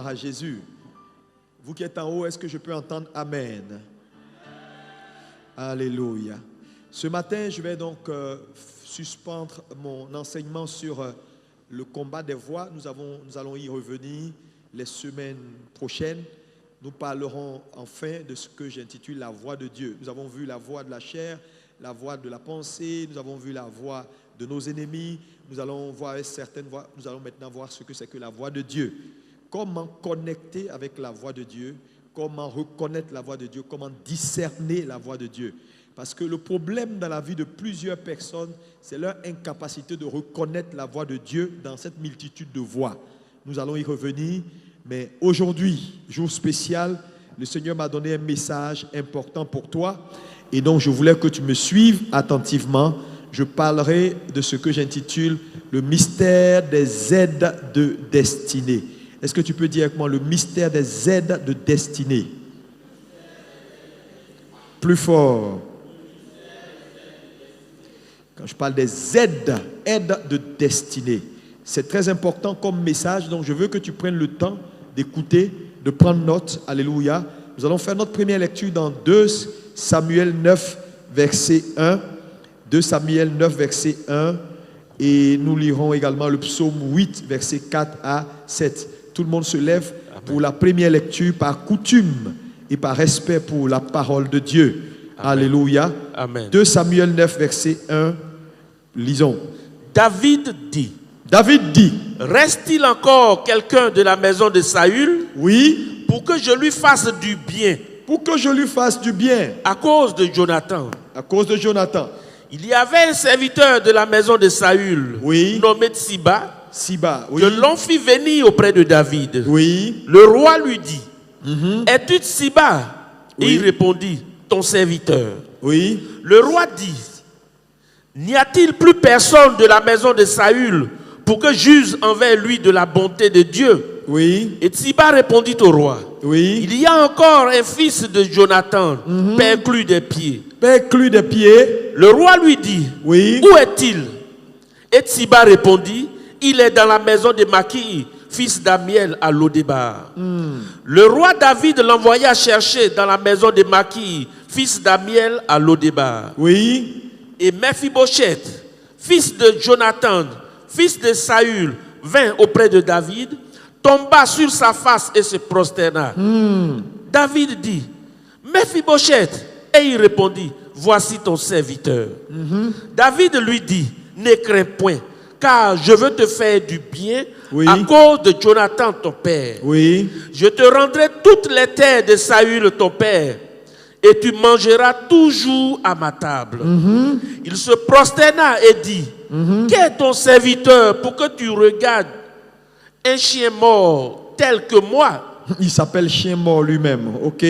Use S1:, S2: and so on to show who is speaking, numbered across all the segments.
S1: Gloire à Jésus. Vous qui êtes en haut, est-ce que je peux entendre Amen? Alléluia. Ce matin, je vais donc suspendre mon enseignement sur le combat des voix. Nous allons y revenir les semaines prochaines. Nous parlerons enfin de ce que j'intitule la voix de Dieu. Nous avons vu la voix de la chair, la voix de la pensée, nous avons vu la voix de nos ennemis. Nous allons voir certaines voix, nous allons maintenant voir ce que c'est que la voix de Dieu. Comment connecter avec la voix de Dieu, comment reconnaître la voix de Dieu, comment discerner la voix de Dieu. Parce que le problème dans la vie de plusieurs personnes, c'est leur incapacité de reconnaître la voix de Dieu dans cette multitude de voix. Nous allons y revenir, mais aujourd'hui, jour spécial, le Seigneur m'a donné un message important pour toi. Et donc, je voulais que tu me suives attentivement. Je parlerai de ce que j'intitule le mystère des aides de destinée. Est-ce que tu peux dire avec moi le mystère des aides de destinée? Plus fort. Quand je parle des aides de destinée, c'est très important comme message. Donc je veux que tu prennes le temps d'écouter, de prendre note. Alléluia. Nous allons faire notre première lecture dans 2 Samuel 9, verset 1. 2 Samuel 9, verset 1. Et nous lirons également le psaume 8, verset 4 à 7. Tout le monde se lève pour la première lecture par coutume et par respect pour la parole de Dieu. Amen. Alléluia.
S2: Amen.
S1: 2 Samuel 9, verset 1. Lisons.
S2: David dit.
S1: Reste-t-il
S2: encore quelqu'un de la maison de Saül?
S1: Oui.
S2: Pour que je lui fasse du bien. À cause de Jonathan. Il y avait un serviteur de la maison de Saül, nommé Tsiba, que l'on fit venir auprès de David. Le roi lui dit, es-tu Tsiba? Et il répondit, ton serviteur. Le roi dit, n'y a-t-il plus personne de la maison de Saül pour que juge envers lui de la bonté de Dieu? Et Tsiba répondit au roi, il y a encore un fils de Jonathan, perclus des pieds. Le roi lui dit, où est-il? Et Tsiba répondit, il est dans la maison de Maki, fils d'Amiel à Lodébar. Le roi David l'envoya chercher dans la maison de Maki, fils d'Amiel à Lodébar. Et Mephibosheth, fils de Jonathan, fils de Saül, vint auprès de David, tomba sur sa face et se prosterna. David dit, Mephibosheth. Et il répondit, voici ton serviteur. David lui dit, ne crains point, car je veux te faire du bien à cause de Jonathan ton père. Je te rendrai toutes les terres de Saül ton père, et tu mangeras toujours à ma table. Il se prosterna et dit, qu'est ton serviteur pour que tu regardes un chien mort tel que moi?
S1: Il s'appelle chien mort lui-même, ok?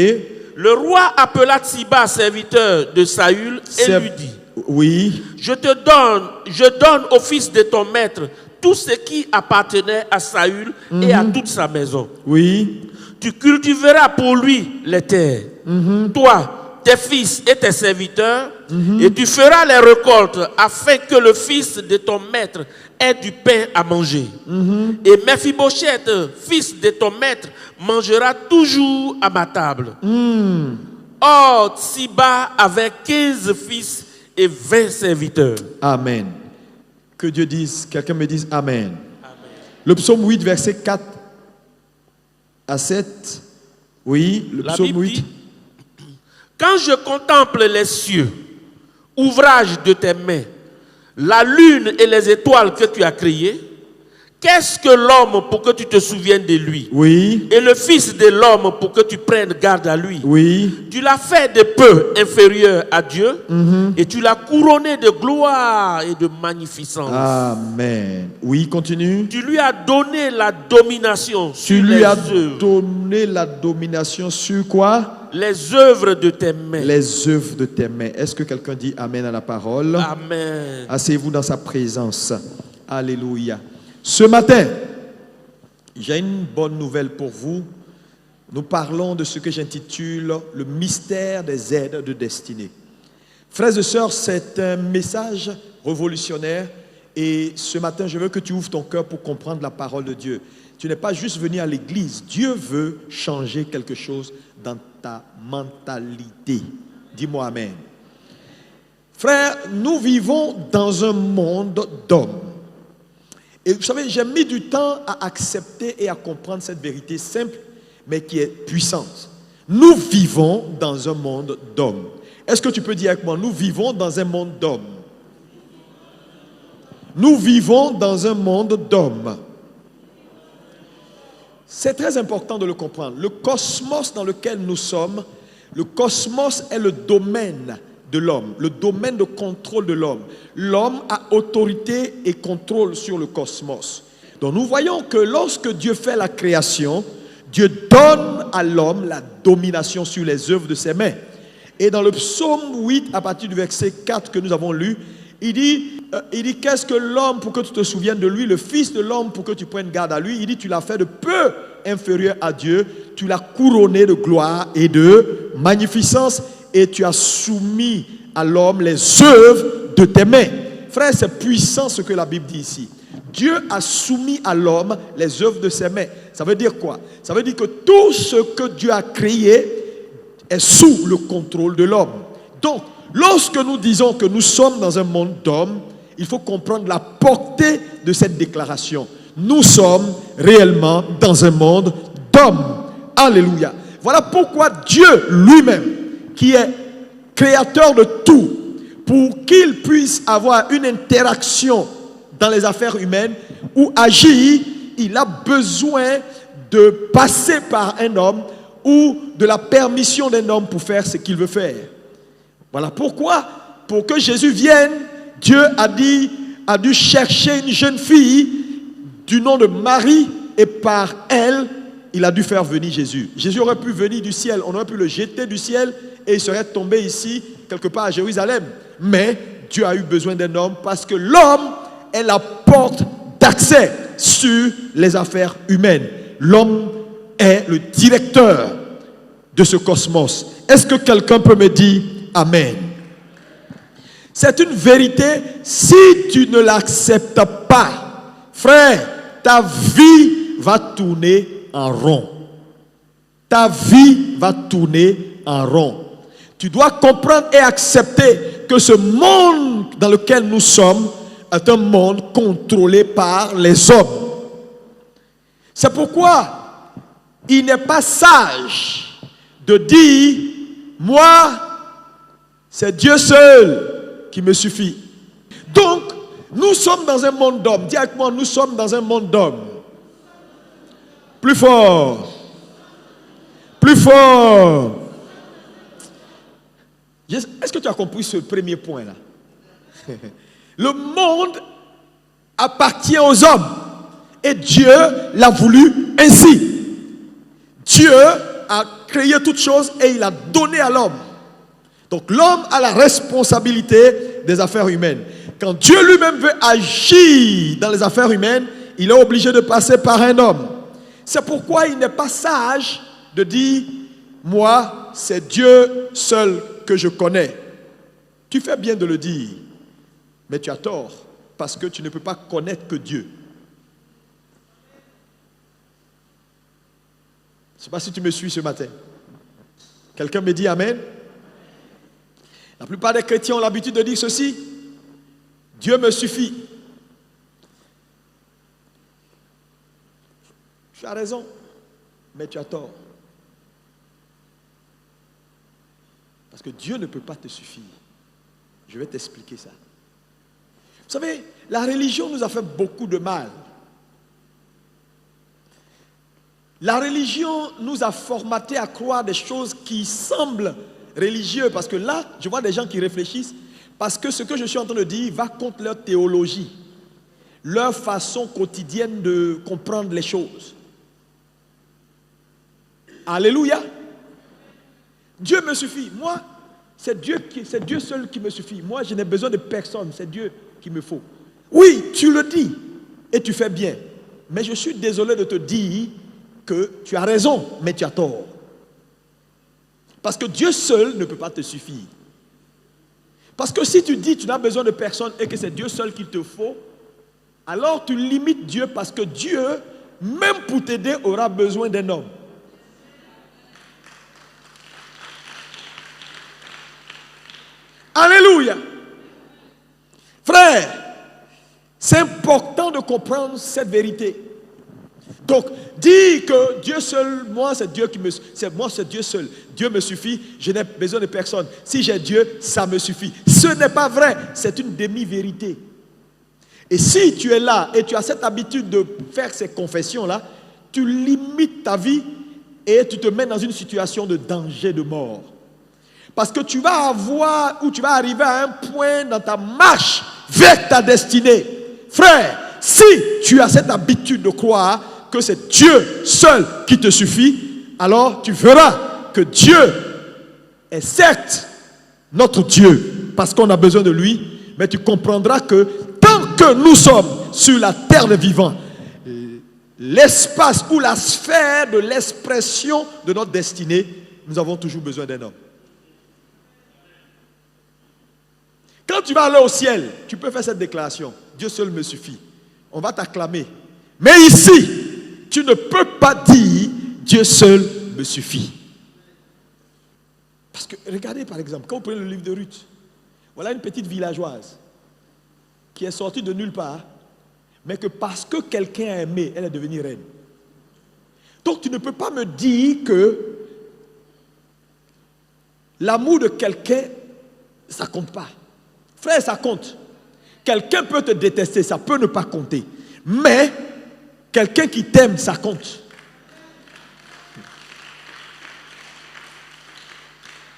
S2: Le roi appela Tsiba, serviteur de Saül, et lui dit, je donne au fils de ton maître tout ce qui appartenait à Saül et à toute sa maison. Tu cultiveras pour lui les terres, toi, tes fils et tes serviteurs, et tu feras les récoltes afin que le fils de ton maître ait du pain à manger. Et Mephibosheth, fils de ton maître, mangera toujours à ma table. Or, Tsiba avait 15 fils et 20 serviteurs.
S1: Amen. Que Dieu dise, quelqu'un me dise Amen. Le psaume 8, verset 4 à 7. Le psaume 8. Dit,
S2: quand je contemple les cieux, ouvrage de tes mains, la lune et les étoiles que tu as créées, qu'est-ce que l'homme pour que tu te souviennes de lui? Et le fils de l'homme pour que tu prennes garde à lui? Tu l'as fait de peu inférieur à Dieu, et tu l'as couronné de gloire et de magnificence.
S1: Amen. Continue.
S2: Tu lui as donné la domination sur les œuvres.
S1: Donné la domination sur quoi?
S2: Les œuvres de tes mains.
S1: Les œuvres de tes mains. Est-ce que quelqu'un dit Amen à la parole?
S2: Amen.
S1: Asseyez-vous dans sa présence. Alléluia. Ce matin, j'ai une bonne nouvelle pour vous. Nous parlons de ce que j'intitule le mystère des aides de destinée. Frères et sœurs, c'est un message révolutionnaire Et ce matin, je veux que tu ouvres ton cœur pour comprendre la parole de Dieu. Tu n'es pas juste venu à l'église. Dieu veut changer quelque chose dans ta mentalité. Dis-moi amen. Frère, nous vivons dans un monde d'hommes. Et vous savez, j'ai mis du temps à accepter et à comprendre cette vérité simple, mais qui est puissante. Nous vivons dans un monde d'hommes. Est-ce que tu peux dire avec moi, nous vivons dans un monde d'hommes? Nous vivons dans un monde d'hommes. C'est très important de le comprendre. Le cosmos dans lequel nous sommes, le cosmos est le domaine de l'homme, le domaine de contrôle de l'homme. L'homme a autorité et contrôle sur le cosmos. Donc nous voyons que lorsque Dieu fait la création, Dieu donne à l'homme la domination sur les œuvres de ses mains. Et dans le psaume 8, à partir du verset 4 que nous avons lu, il dit, qu'est-ce que l'homme pour que tu te souviennes de lui, le fils de l'homme pour que tu prennes garde à lui. Il dit, tu l'as fait de peu inférieur à Dieu, tu l'as couronné de gloire et de magnificence et tu as soumis à l'homme les œuvres de tes mains. Frère, c'est puissant ce que la Bible dit ici. Dieu a soumis à l'homme les œuvres de ses mains. Ça veut dire quoi? Ça veut dire que tout ce que Dieu a créé est sous le contrôle de l'homme. Donc, lorsque nous disons que nous sommes dans un monde d'hommes, il faut comprendre la portée de cette déclaration. Nous sommes réellement dans un monde d'hommes. Alléluia. Voilà pourquoi Dieu lui-même, qui est créateur de tout, pour qu'il puisse avoir une interaction dans les affaires humaines ou agir, il a besoin de passer par un homme ou de la permission d'un homme pour faire ce qu'il veut faire. Voilà pourquoi, pour que Jésus vienne, Dieu a dû chercher une jeune fille du nom de Marie et par elle, il a dû faire venir Jésus. Jésus aurait pu venir du ciel, on aurait pu le jeter du ciel et il serait tombé ici, quelque part à Jérusalem. Mais Dieu a eu besoin d'un homme parce que l'homme est la porte d'accès sur les affaires humaines. L'homme est le directeur de ce cosmos. Est-ce que quelqu'un peut me dire amen? C'est une vérité. Si tu ne l'acceptes pas, frère, ta vie va tourner en rond. Ta vie va tourner en rond. Tu dois comprendre et accepter que ce monde dans lequel nous sommes est un monde contrôlé par les hommes. C'est pourquoi il n'est pas sage de dire, moi, c'est Dieu seul qui me suffit. Donc, nous sommes dans un monde d'hommes. Dis avec moi, nous sommes dans un monde d'hommes. Plus fort. Plus fort. Est-ce que tu as compris ce premier point-là? Le monde appartient aux hommes. Et Dieu l'a voulu ainsi. Dieu a créé toutes choses et il a donné à l'homme. Donc l'homme a la responsabilité des affaires humaines. Quand Dieu lui-même veut agir dans les affaires humaines, il est obligé de passer par un homme. C'est pourquoi il n'est pas sage de dire, moi, c'est Dieu seul que je connais. Tu fais bien de le dire, mais tu as tort, parce que tu ne peux pas connaître que Dieu. Je ne sais pas si tu me suis ce matin. Quelqu'un me dit amen? La plupart des chrétiens ont l'habitude de dire ceci. Dieu me suffit. Tu as raison, mais tu as tort. Parce que Dieu ne peut pas te suffire. Je vais t'expliquer ça. Vous savez, la religion nous a fait beaucoup de mal. La religion nous a formaté à croire des choses qui semblent religieuses. Parce que là, je vois des gens qui réfléchissent. Parce que ce que je suis en train de dire va contre leur théologie. Leur façon quotidienne de comprendre les choses. Alléluia. Dieu me suffit. Moi, c'est Dieu seul qui me suffit. Moi, je n'ai besoin de personne. C'est Dieu qu'il me faut. Oui, tu le dis et tu fais bien. Mais je suis désolé de te dire que tu as raison, mais tu as tort. Parce que Dieu seul ne peut pas te suffire. Parce que si tu dis que tu n'as besoin de personne et que c'est Dieu seul qu'il te faut, alors tu limites Dieu parce que Dieu, même pour t'aider, aura besoin d'un homme. Alléluia. Frère, c'est important de comprendre cette vérité. Donc, dire que Dieu seul, moi c'est Dieu c'est Dieu seul. Dieu me suffit, je n'ai besoin de personne. Si j'ai Dieu, ça me suffit. Ce n'est pas vrai, c'est une demi-vérité. Et si tu es là et tu as cette habitude de faire ces confessions-là, tu limites ta vie et tu te mets dans une situation de danger de mort. Parce que tu vas avoir ou tu vas arriver à un point dans ta marche vers ta destinée. Frère, si tu as cette habitude de croire que c'est Dieu seul qui te suffit, alors tu verras que Dieu est certes notre Dieu parce qu'on a besoin de lui, mais tu comprendras que tant que nous sommes sur la terre des vivants, l'espace ou la sphère de l'expression de notre destinée, nous avons toujours besoin d'un homme. Quand tu vas aller au ciel, tu peux faire cette déclaration. Dieu seul me suffit. On va t'acclamer. Mais ici, tu ne peux pas dire Dieu seul me suffit. Parce que, regardez par exemple, quand vous prenez le livre de Ruth, voilà une petite villageoise qui est sortie de nulle part, mais que parce que quelqu'un a aimé, elle est devenue reine. Donc tu ne peux pas me dire que l'amour de quelqu'un, ça ne compte pas. Frère, ça compte. Quelqu'un peut te détester, ça peut ne pas compter. Mais quelqu'un qui t'aime, ça compte.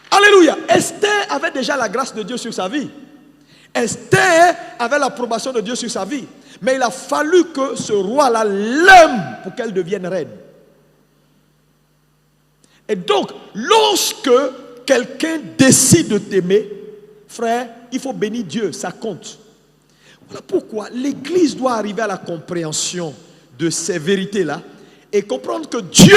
S1: Alléluia. Esther avait déjà la grâce de Dieu sur sa vie. Esther avait l'approbation de Dieu sur sa vie. Mais il a fallu que ce roi-là l'aime pour qu'elle devienne reine. Et donc, lorsque quelqu'un décide de t'aimer, frère, il faut bénir Dieu, ça compte. Voilà pourquoi l'Église doit arriver à la compréhension de ces vérités-là et comprendre que Dieu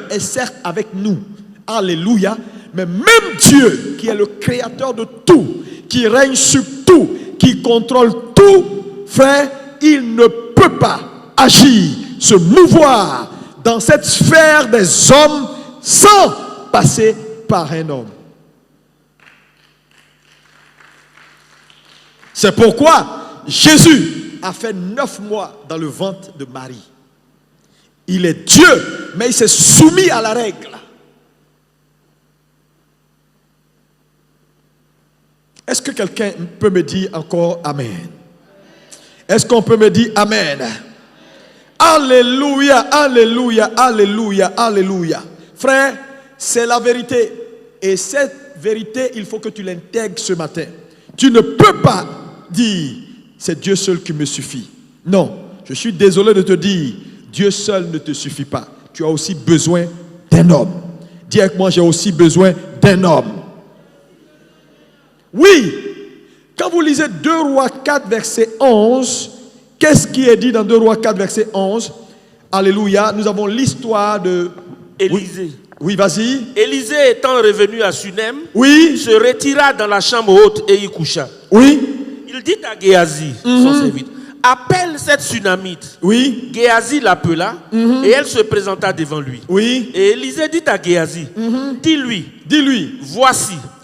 S1: est certes avec nous. Alléluia. Mais même Dieu, qui est le créateur de tout, qui règne sur tout, qui contrôle tout, frère, il ne peut pas agir, se mouvoir dans cette sphère des hommes sans passer par un homme. C'est pourquoi Jésus a fait 9 mois dans le ventre de Marie. Il est Dieu, mais il s'est soumis à la règle. Est-ce que quelqu'un peut me dire encore Amen? Est-ce qu'on peut me dire Amen? Alléluia, alléluia, alléluia, alléluia. Frère, c'est la vérité. Et cette vérité, il faut que tu l'intègres ce matin. Tu ne peux pas dire, c'est Dieu seul qui me suffit. Non, je suis désolé de te dire, Dieu seul ne te suffit pas. Tu as aussi besoin d'un homme. Dis avec moi, j'ai aussi besoin d'un homme. Oui, quand vous lisez 2 Rois 4, verset 11, qu'est-ce qui est dit dans 2 Rois 4, verset 11? Alléluia, nous avons l'histoire de
S2: Élisée.
S1: Oui, vas-y.
S2: Élisée étant revenu à Sunem,
S1: oui,
S2: se retira dans la chambre haute et y coucha.
S1: Oui.
S2: Il dit à Géasi, son serviteur, appelle cette Sunamite.
S1: Oui.
S2: Géasi l'appela et elle se présenta devant lui.
S1: Oui.
S2: Et Élisée dit à Géasi, dis-lui,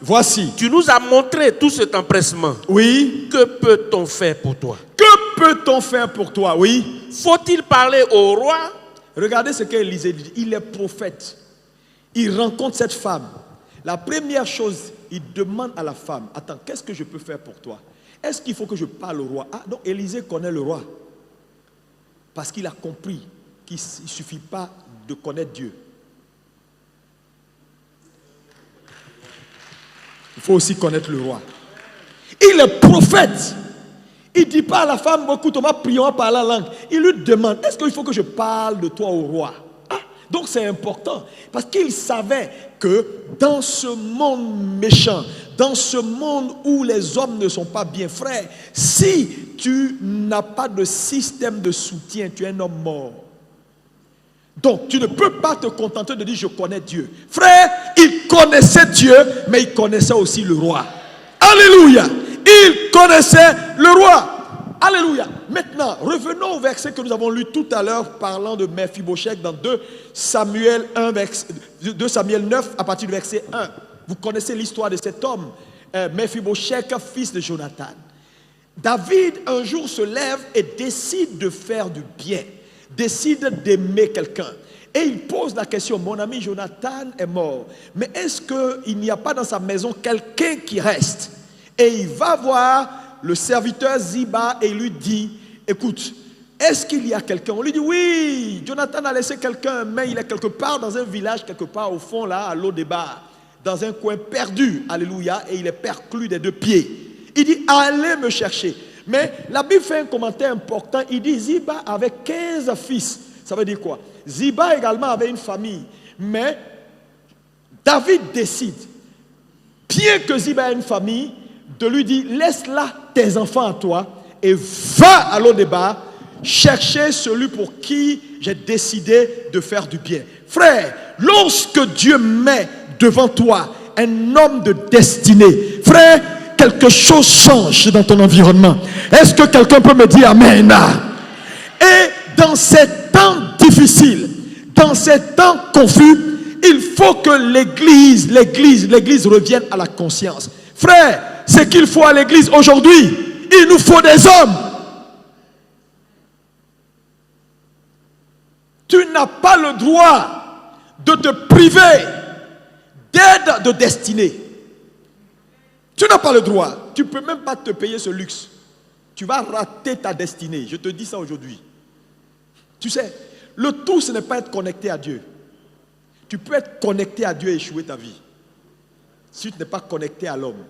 S2: voici, tu nous as montré tout cet empressement.
S1: Oui.
S2: Que peut-on faire pour toi?
S1: Que peut-on faire pour toi? Oui.
S2: Faut-il parler au roi?
S1: Regardez ce qu'Élisée dit. Il est prophète. Il rencontre cette femme. La première chose, il demande à la femme, attends, qu'est-ce que je peux faire pour toi? Est-ce qu'il faut que je parle au roi? Ah non, Élisée connaît le roi. Parce qu'il a compris qu'il ne suffit pas de connaître Dieu. Il faut aussi connaître le roi. Il est prophète. Il ne dit pas à la femme, écoute, on va prier, on va parler en langue. Il lui demande, est-ce qu'il faut que je parle de toi au roi? Donc c'est important, parce qu'il savait que dans ce monde méchant, dans ce monde où les hommes ne sont pas bien, frère, si tu n'as pas de système de soutien, tu es un homme mort. Donc tu ne peux pas te contenter de dire je connais Dieu. Frère, il connaissait Dieu, mais il connaissait aussi le roi. Alléluia, il connaissait le roi. Alléluia. Maintenant, revenons au verset que nous avons lu tout à l'heure parlant de Mephibosheth dans 2 Samuel 9 à partir du verset 1. Vous connaissez l'histoire de cet homme, Mephibosheth, fils de Jonathan. David un jour se lève et décide de faire du bien, décide d'aimer quelqu'un. Et il pose la question, mon ami Jonathan est mort, mais est-ce qu'il n'y a pas dans sa maison quelqu'un qui reste? Et il va voir le serviteur Ziba et il lui dit, écoute, est-ce qu'il y a quelqu'un? On lui dit, oui, Jonathan a laissé quelqu'un, mais il est quelque part dans un village, quelque part au fond là, à Lo-Débar, dans un coin perdu, alléluia, et il est perclus des 2 pieds. Il dit, allez me chercher. Mais la Bible fait un commentaire important, il dit, Ziba avait 15 fils. Ça veut dire quoi? Ziba également avait une famille, mais David décide, bien que Ziba ait une famille, de lui dire, laisse là tes enfants à toi et va à Lo-Débar chercher celui pour qui j'ai décidé de faire du bien. Frère, lorsque Dieu met devant toi un homme de destinée, frère, quelque chose change dans ton environnement. Est-ce que quelqu'un peut me dire Amen? Et dans ces temps difficiles, dans ces temps confus, il faut que l'église revienne à la conscience. Frère, ce qu'il faut à l'église aujourd'hui, il nous faut des hommes. Tu n'as pas le droit de te priver d'aide de destinée. Tu n'as pas le droit. Tu ne peux même pas te payer ce luxe. Tu vas rater ta destinée. Je te dis ça aujourd'hui. Tu sais, le tout, ce n'est pas être connecté à Dieu. Tu peux être connecté à Dieu et échouer ta vie. Si tu n'es pas connecté à l'homme.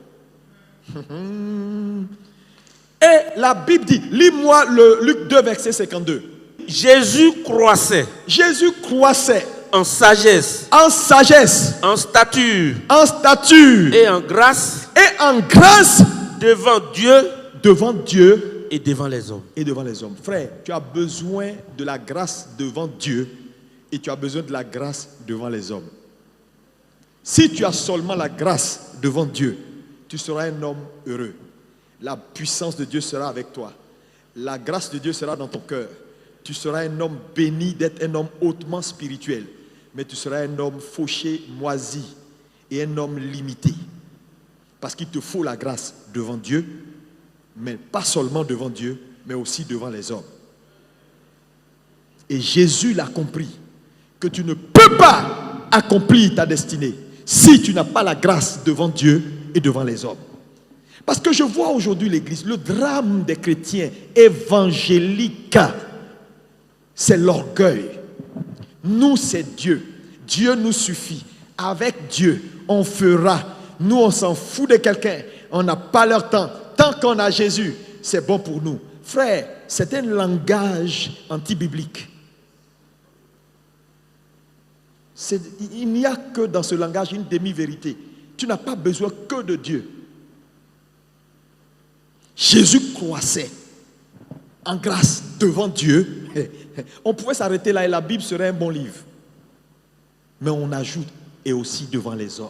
S1: Et la Bible dit, lis-moi le Luc 2, verset 52.
S2: Jésus croissait.
S1: Jésus croissait.
S2: En sagesse.
S1: En sagesse.
S2: En stature.
S1: En stature.
S2: Et en grâce.
S1: Et en grâce.
S2: Devant Dieu.
S1: Devant Dieu.
S2: Et devant les hommes.
S1: Et devant les hommes. Frère, tu as besoin de la grâce devant Dieu. Et tu as besoin de la grâce devant les hommes. Si tu as seulement la grâce devant Dieu, tu seras un homme heureux. La puissance de Dieu sera avec toi. La grâce de Dieu sera dans ton cœur. Tu seras un homme béni d'être un homme hautement spirituel. Mais tu seras un homme fauché, moisi et un homme limité. Parce qu'il te faut la grâce devant Dieu, mais pas seulement devant Dieu, mais aussi devant les hommes. Et Jésus l'a compris, que tu ne peux pas accomplir ta destinée si tu n'as pas la grâce devant Dieu et devant les hommes. Parce que je vois aujourd'hui l'église, le drame des chrétiens évangéliques, c'est l'orgueil. Nous, c'est Dieu. Dieu nous suffit. Avec Dieu, on fera. Nous, on s'en fout de quelqu'un. On n'a pas leur temps. Tant qu'on a Jésus, c'est bon pour nous. Frère, c'est un langage anti-biblique. Il n'y a que dans ce langage une demi-vérité. Tu n'as pas besoin que de Dieu. Jésus croissait en grâce devant Dieu. On pouvait s'arrêter là et la Bible serait un bon livre. Mais on ajoute et aussi devant les hommes.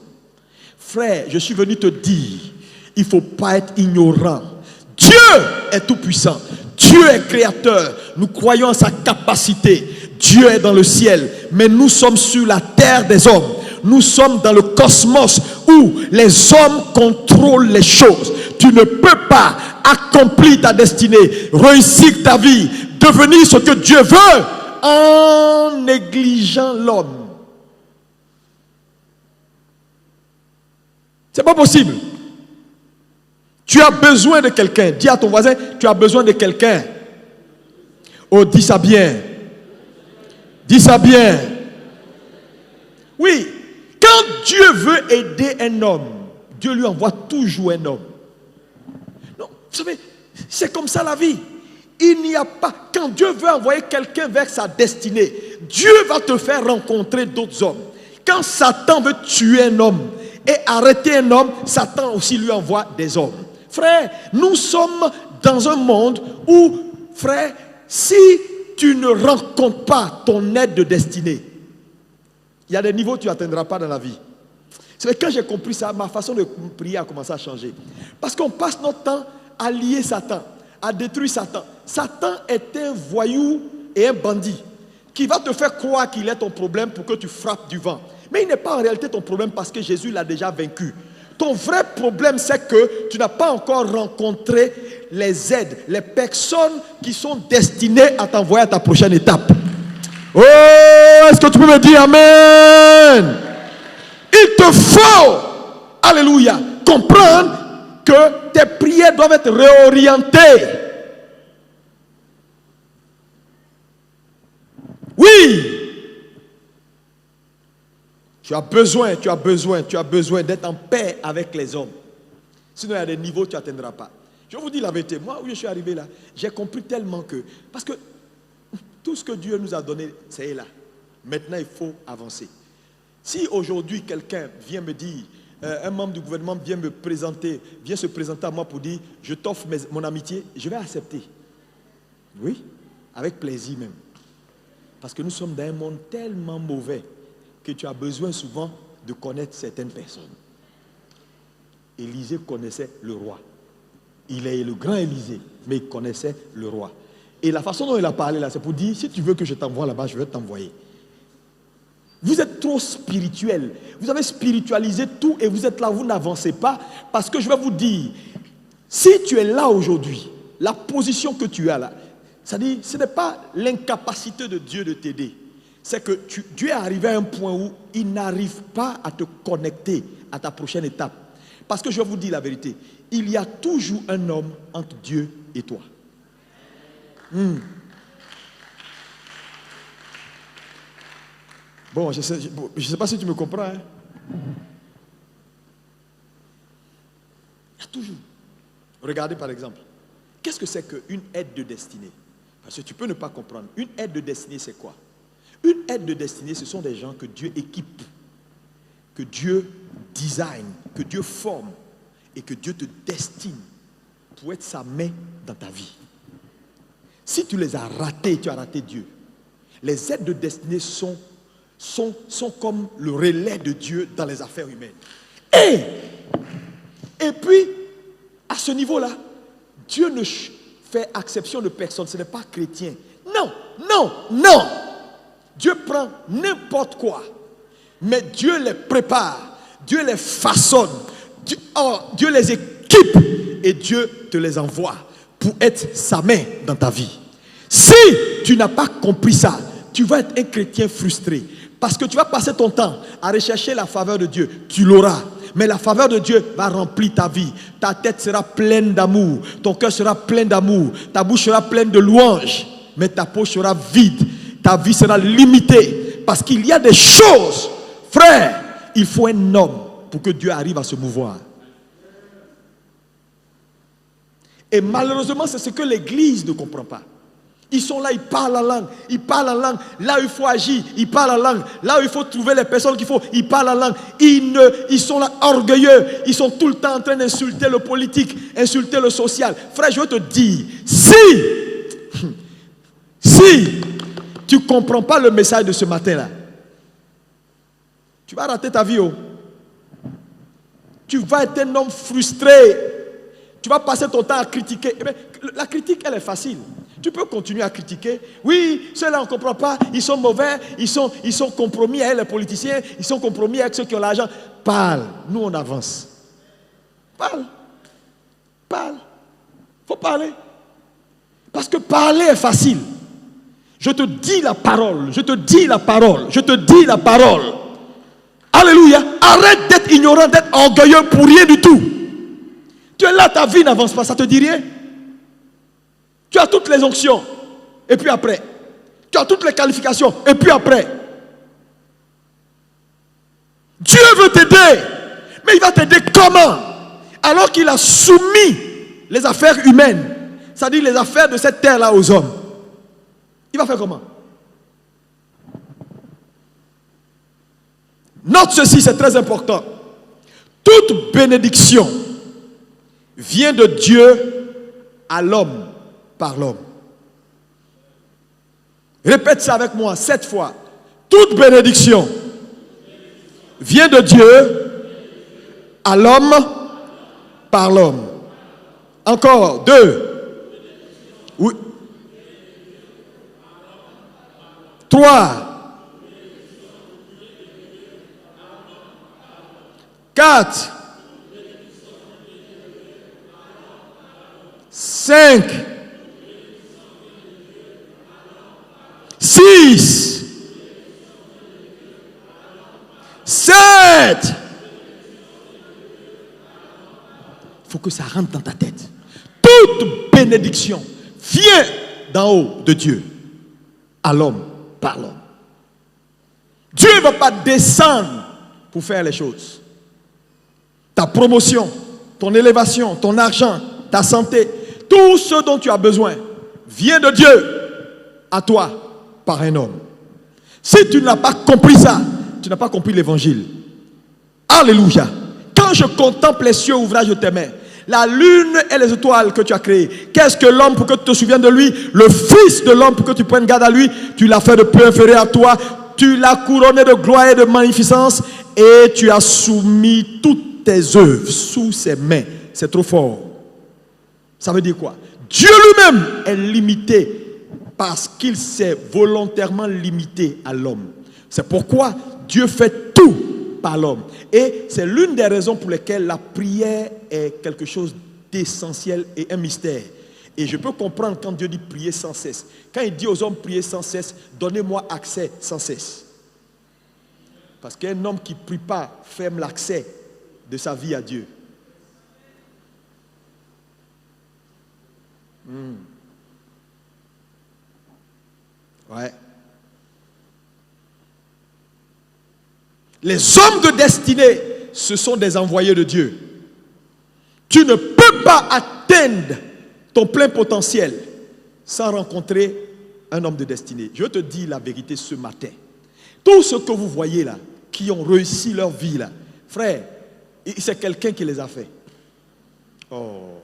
S1: Frère, je suis venu te dire, il ne faut pas être ignorant. Dieu est tout puissant. Dieu est créateur. Nous croyons en sa capacité. Dieu est dans le ciel. Mais nous sommes sur la terre des hommes. Nous sommes dans le cosmos où les hommes contrôlent les choses. Tu ne peux pas accomplir ta destinée, réussir ta vie, devenir ce que Dieu veut en négligeant l'homme. C'est pas possible. Tu as besoin de quelqu'un. Dis à ton voisin, tu as besoin de quelqu'un. Oh, dis ça bien. Dis ça bien. Oui. Quand Dieu veut aider un homme, Dieu lui envoie toujours un homme. Non, vous savez, c'est comme ça la vie. Il n'y a pas, quand Dieu veut envoyer quelqu'un vers sa destinée, Dieu va te faire rencontrer d'autres hommes. Quand Satan veut tuer un homme et arrêter un homme, Satan aussi lui envoie des hommes. Frère, nous sommes dans un monde où, frère, si tu ne rencontres pas ton aide de destinée, il y a des niveaux que tu n'atteindras pas dans la vie. C'est quand j'ai compris ça, ma façon de prier a commencé à changer. Parce qu'on passe notre temps à lier Satan, a détruit Satan. Satan est un voyou et un bandit qui va te faire croire qu'il est ton problème pour que tu frappes du vent. Mais il n'est pas en réalité ton problème parce que Jésus l'a déjà vaincu. Ton vrai problème, c'est que tu n'as pas encore rencontré les aides, les personnes qui sont destinées à t'envoyer à ta prochaine étape. Oh, est-ce que tu peux me dire Amen? Il te faut, alléluia, comprendre que tes prières doivent être réorientées. Oui. Tu as besoin d'être en paix avec les hommes. Sinon, il y a des niveaux que tu n'atteindras pas. Je vous dis la vérité. Moi, où je suis arrivé là, j'ai compris tellement que... Parce que tout ce que Dieu nous a donné, c'est là. Maintenant, il faut avancer. Si aujourd'hui, quelqu'un vient me dire, un membre du gouvernement vient se présenter à moi pour dire, je t'offre mon amitié, je vais accepter. Oui, avec plaisir même. Parce que nous sommes dans un monde tellement mauvais que tu as besoin souvent de connaître certaines personnes. Élisée connaissait le roi. Il est le grand Élisée, mais il connaissait le roi. Et la façon dont il a parlé là, c'est pour dire, si tu veux que je t'envoie là-bas, je vais t'envoyer. Vous êtes trop spirituel. Vous avez spiritualisé tout et vous êtes là, vous n'avancez pas. Parce que je vais vous dire, si tu es là aujourd'hui, la position que tu as là, c'est-à-dire, ce n'est pas l'incapacité de Dieu de t'aider. C'est que Dieu est arrivé à un point où il n'arrive pas à te connecter à ta prochaine étape. Parce que je vais vous dire la vérité, il y a toujours un homme entre Dieu et toi. Bon, je sais pas si tu me comprends. Hein? Il y a toujours. Regardez par exemple, qu'est-ce que c'est qu'une aide de destinée? Parce que tu peux ne pas comprendre. Une aide de destinée, c'est quoi? Une aide de destinée, ce sont des gens que Dieu équipe, que Dieu design, que Dieu forme et que Dieu te destine pour être sa main dans ta vie. Si tu les as ratés, tu as raté Dieu. Les aides de destinée sont comme le relais de Dieu dans les affaires humaines. Et puis, à ce niveau-là, Dieu ne fait exception de personne. Ce n'est pas chrétien. Non. Dieu prend n'importe quoi. Mais Dieu les prépare. Dieu les façonne. Dieu les équipe. Et Dieu te les envoie pour être sa main dans ta vie. Si tu n'as pas compris ça, tu vas être un chrétien frustré. Parce que tu vas passer ton temps à rechercher la faveur de Dieu. Tu l'auras. Mais la faveur de Dieu va remplir ta vie. Ta tête sera pleine d'amour. Ton cœur sera plein d'amour. Ta bouche sera pleine de louanges. Mais ta poche sera vide. Ta vie sera limitée. Parce qu'il y a des choses. Frère, il faut un homme pour que Dieu arrive à se mouvoir. Et malheureusement, c'est ce que l'Église ne comprend pas. Ils sont là, ils parlent en langue. Là où il faut agir, ils parlent en langue. Là où il faut trouver les personnes qu'il faut, ils parlent en langue. Ils sont là orgueilleux. Ils sont tout le temps en train d'insulter le politique, insulter le social. Frère, je veux te dire, si tu ne comprends pas le message de ce matin-là, tu vas rater ta vie. Tu vas être un homme frustré. Tu vas passer ton temps à critiquer. La critique, elle est facile. Tu peux continuer à critiquer. Oui, ceux-là, on ne comprend pas. Ils sont mauvais. Ils sont compromis avec les politiciens. Ils sont compromis avec ceux qui ont l'argent. Parle. Nous, on avance. Parle. Faut parler. Parce que parler est facile. Je te dis la parole. Alléluia. Arrête d'être ignorant, d'être orgueilleux pour rien du tout. Tu es là, ta vie n'avance pas. Ça te dit rien? Tu as toutes les onctions. Et puis après. Tu as toutes les qualifications. Et puis après. Dieu veut t'aider. Mais il va t'aider comment? Alors qu'il a soumis les affaires humaines. C'est-à-dire les affaires de cette terre-là aux hommes. Il va faire comment? Note ceci, c'est très important. Toute bénédiction vient de Dieu à l'homme par l'homme. Répète ça avec moi 7 fois. Toute bénédiction vient de Dieu à l'homme par l'homme. Encore 2. 3, 4, 5, 6, 7. Il faut que ça rentre dans ta tête. Toute bénédiction vient d'en haut de Dieu à l'homme par l'homme. Dieu ne va pas descendre pour faire les choses. Ta promotion, ton élévation, ton argent, ta santé, tout ce dont tu as besoin vient de Dieu à toi par un homme. Si tu n'as pas compris ça, tu n'as pas compris l'évangile. Alléluia. Quand je contemple les cieux ouvrage de tes mains, la lune et les étoiles que tu as créées, qu'est-ce que l'homme pour que tu te souviennes de lui? Le Fils de l'homme pour que tu prennes garde à lui. Tu l'as fait de peu inférieur à toi. Tu l'as couronné de gloire et de magnificence. Et tu as soumis toutes tes œuvres sous ses mains. C'est trop fort. Ça veut dire quoi? Dieu lui-même est limité parce qu'il s'est volontairement limité à l'homme. C'est pourquoi Dieu fait tout par l'homme. Et c'est l'une des raisons pour lesquelles la prière est quelque chose d'essentiel et un mystère. Et je peux comprendre quand Dieu dit prier sans cesse. Quand il dit aux hommes prier sans cesse, donnez-moi accès sans cesse. Parce qu'un homme qui ne prie pas ferme l'accès de sa vie à Dieu. Ouais. Les hommes de destinée, ce sont des envoyés de Dieu. Tu ne peux pas atteindre ton plein potentiel sans rencontrer un homme de destinée. Je te dis la vérité ce matin. Tout ce que vous voyez là, qui ont réussi leur vie là, frère, c'est quelqu'un qui les a fait. Oh.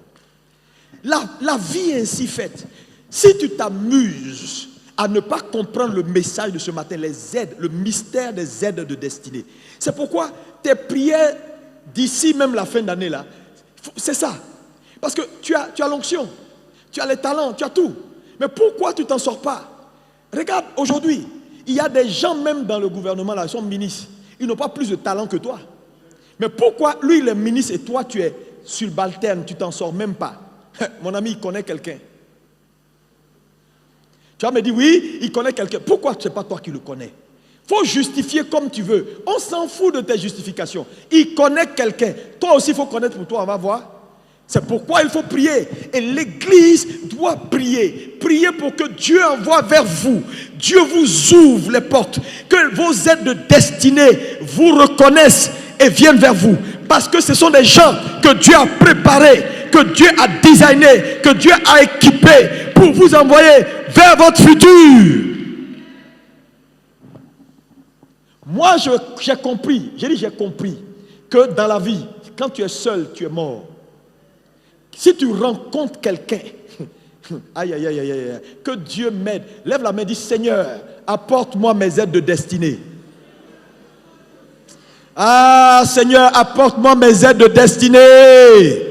S1: La vie est ainsi faite. Si tu t'amuses à ne pas comprendre le message de ce matin, les aides, le mystère des aides de destinée. C'est pourquoi tes prières d'ici même la fin d'année là, c'est ça. Parce que tu as l'onction, tu as les talents, tu as tout. Mais pourquoi tu ne t'en sors pas? Regarde, aujourd'hui, il y a des gens même dans le gouvernement là, ils sont ministres. Ils n'ont pas plus de talent que toi. Mais pourquoi lui il est ministre et toi tu es subalterne, tu t'en sors même pas? Mon ami, il connaît quelqu'un. Tu vas me dire, oui, il connaît quelqu'un. Pourquoi ce n'est pas toi qui le connais? Il faut justifier comme tu veux. On s'en fout de tes justifications. Il connaît quelqu'un. Toi aussi, il faut connaître pour toi, on va voir. C'est pourquoi il faut prier. Et l'Église doit prier. Prier pour que Dieu envoie vers vous. Dieu vous ouvre les portes. Que vos aides de destinée vous reconnaissent et viennent vers vous. Parce que ce sont des gens que Dieu a préparés, que Dieu a designés, que Dieu a équipés pour vous envoyer vers votre futur. Moi, j'ai compris que dans la vie, quand tu es seul, tu es mort. Si tu rencontres quelqu'un, aïe, aïe, aïe, aïe, aïe, que Dieu m'aide. Lève la main et dis, Seigneur, apporte-moi mes aides de destinée. Ah, Seigneur, apporte-moi mes aides de destinée.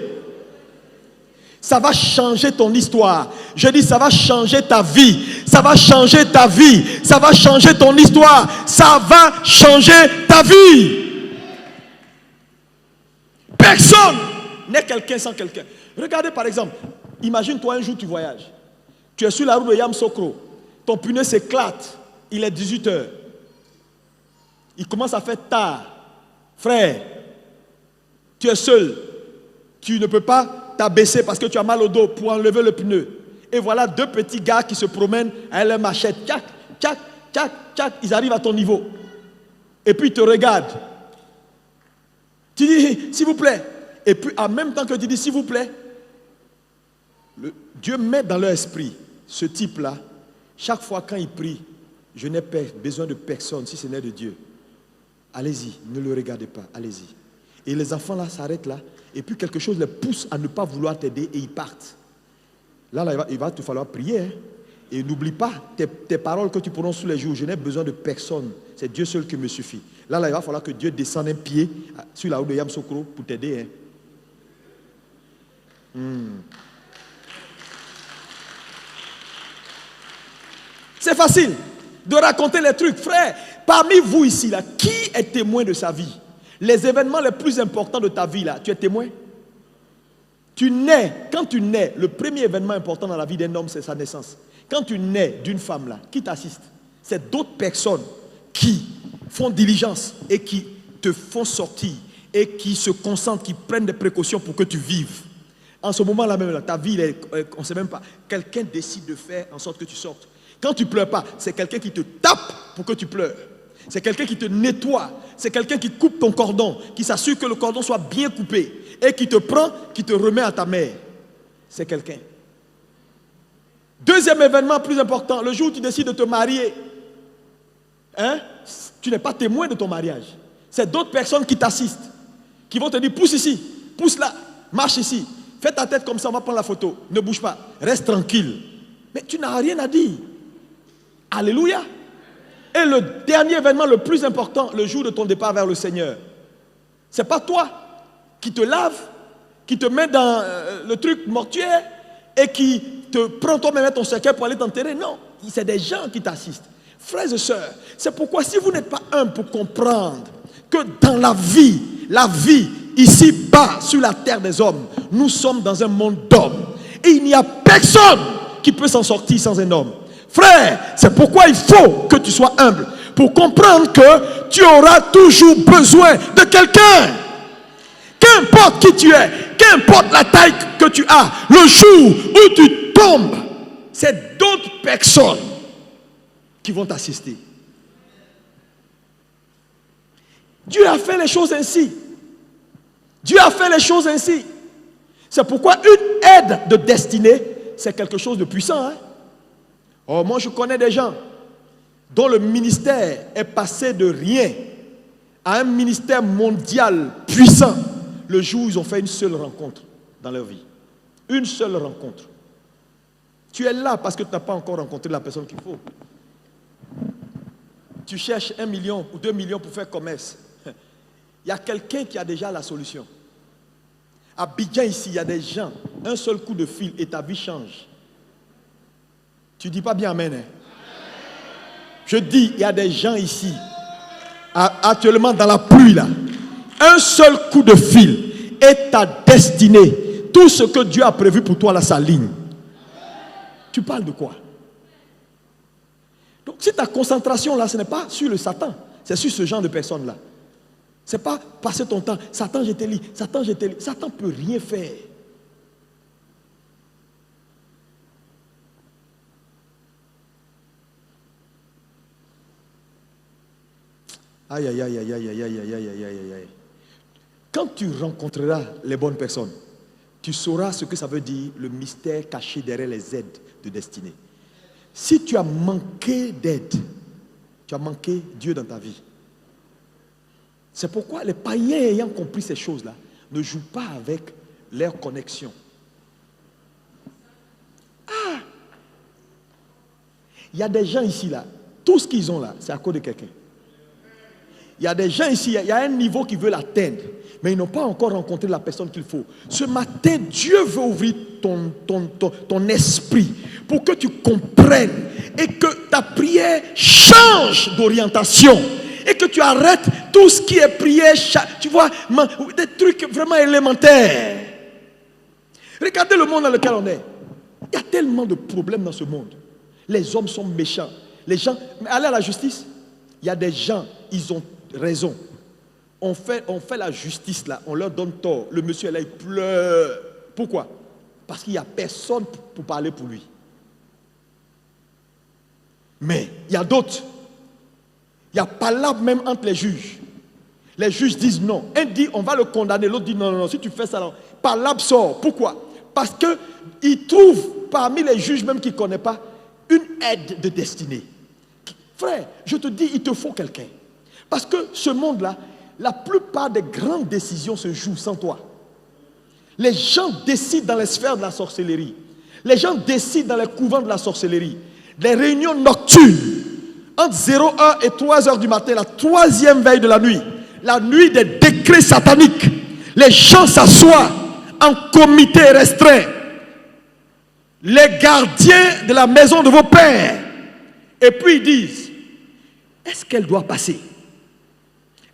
S1: Ça va changer ton histoire. Je dis, ça va changer ta vie. Ça va changer ta vie. Ça va changer ton histoire. Ça va changer ta vie. Personne n'est quelqu'un sans quelqu'un. Regardez par exemple, imagine-toi un jour tu voyages. Tu es sur la route de Yamoussoukro. Ton pneu s'éclate. Il est 18h. Il commence à faire tard. Frère, tu es seul. Tu ne peux pas t'abaisser parce que tu as mal au dos pour enlever le pneu. Et voilà deux petits gars qui se promènent avec leur machette. Tchac, tchac, tchac, tchac. Ils arrivent à ton niveau. Et puis ils te regardent. Tu dis, s'il vous plaît. Et puis en même temps que tu dis, s'il vous plaît, Dieu met dans leur esprit ce type-là. Chaque fois quand il prie, je n'ai pas besoin de personne si ce n'est de Dieu. Allez-y, ne le regardez pas, allez-y. Et les enfants là s'arrêtent là. Et puis quelque chose les pousse à ne pas vouloir t'aider et ils partent. Là, il va te falloir prier. Hein. Et n'oublie pas tes paroles que tu prononces tous les jours. Je n'ai besoin de personne. C'est Dieu seul qui me suffit. Là, il va falloir que Dieu descende un pied sur la route de Yamoussoukro pour t'aider. Hein. C'est facile. de raconter les trucs. Frère, parmi vous ici, là, qui est témoin de sa vie? Les événements les plus importants de ta vie, là, tu es témoin? Tu nais, quand tu nais, le premier événement important dans la vie d'un homme, c'est sa naissance. Quand tu nais d'une femme, là, qui t'assiste? C'est d'autres personnes qui font diligence et qui te font sortir et qui se concentrent, qui prennent des précautions pour que tu vives. En ce moment-là même, là, ta vie, on ne sait même pas. Quelqu'un décide de faire en sorte que tu sortes. Quand tu ne pleures pas, c'est quelqu'un qui te tape pour que tu pleures. C'est quelqu'un qui te nettoie. C'est quelqu'un qui coupe ton cordon, qui s'assure que le cordon soit bien coupé et qui te prend, qui te remet à ta mère. C'est quelqu'un. Deuxième événement plus important, le jour où tu décides de te marier, tu n'es pas témoin de ton mariage. C'est d'autres personnes qui t'assistent, qui vont te dire pousse ici, pousse là, marche ici, fais ta tête comme ça, on va prendre la photo, ne bouge pas, reste tranquille. Mais tu n'as rien à dire. Alléluia. Et le dernier événement le plus important, le jour de ton départ vers le Seigneur, c'est pas toi qui te lave, qui te met dans le truc mortuaire et qui te prend toi-même ton cercueil pour aller t'enterrer. Non, c'est des gens qui t'assistent. Frères et sœurs, c'est pourquoi si vous n'êtes pas humble pour comprendre que dans la vie ici-bas sur la terre des hommes, nous sommes dans un monde d'hommes et il n'y a personne qui peut s'en sortir sans un homme. Frère, c'est pourquoi il faut que tu sois humble pour comprendre que tu auras toujours besoin de quelqu'un. Qu'importe qui tu es, qu'importe la taille que tu as, le jour où tu tombes, c'est d'autres personnes qui vont t'assister. Dieu a fait les choses ainsi. Dieu a fait les choses ainsi. C'est pourquoi une aide de destinée, c'est quelque chose de puissant. Oh, moi je connais des gens dont le ministère est passé de rien à un ministère mondial puissant le jour où ils ont fait une seule rencontre dans leur vie. Une seule rencontre. Tu es là parce que tu n'as pas encore rencontré la personne qu'il faut. Tu cherches 1 million ou 2 millions pour faire commerce. Il y a quelqu'un qui a déjà la solution. À Abidjan ici, il y a des gens, un seul coup de fil et ta vie change. Tu ne dis pas bien amen. Je dis, il y a des gens ici, actuellement dans la pluie là. Un seul coup de fil et ta destinée, tout ce que Dieu a prévu pour toi là, s'aligne. Tu parles de quoi? Donc si ta concentration là, ce n'est pas sur le Satan, c'est sur ce genre de personnes là. Ce n'est pas passer ton temps, Satan je te lis, Satan je te lis. Satan ne peut rien faire. Aïe, aïe, aïe, aïe, aïe, aïe, aïe, aïe, aïe, aïe, aïe. Quand tu rencontreras les bonnes personnes, tu sauras ce que ça veut dire, le mystère caché derrière les aides de destinée. Si tu as manqué d'aide, tu as manqué Dieu dans ta vie. C'est pourquoi les païens ayant compris ces choses-là ne jouent pas avec leur connexion. Ah! Il y a des gens ici là, tout ce qu'ils ont là, c'est à cause de quelqu'un. Il y a des gens ici, il y a un niveau qu'ils veulent atteindre, mais ils n'ont pas encore rencontré la personne qu'il faut. Ce matin, Dieu veut ouvrir ton esprit pour que tu comprennes et que ta prière change d'orientation et que tu arrêtes tout ce qui est prière, tu vois, des trucs vraiment élémentaires. Regardez le monde dans lequel on est. Il y a tellement de problèmes dans ce monde. Les hommes sont méchants. Les gens, allez à la justice. Il y a des gens, ils ont raison. On fait la justice là, on leur donne tort. Le monsieur là, il pleure. Pourquoi? Parce qu'il n'y a personne pour parler pour lui. Mais il y a d'autres. Il n'y a pas là même entre les juges. Les juges disent non. Un dit on va le condamner, l'autre dit non, non, non, si tu fais ça, non. Par là sort. Pourquoi? Parce qu'ils trouvent parmi les juges même qu'ils ne connaissent pas une aide de destinée. Frère, je te dis, il te faut quelqu'un. Parce que ce monde-là, la plupart des grandes décisions se jouent sans toi. Les gens décident dans les sphères de la sorcellerie. Les gens décident dans les couvents de la sorcellerie. Les réunions nocturnes, entre 0h et 3h du matin, la troisième veille de la nuit des décrets sataniques. Les gens s'assoient en comité restreint. Les gardiens de la maison de vos pères. Et puis ils disent, Est-ce qu'elle doit passer?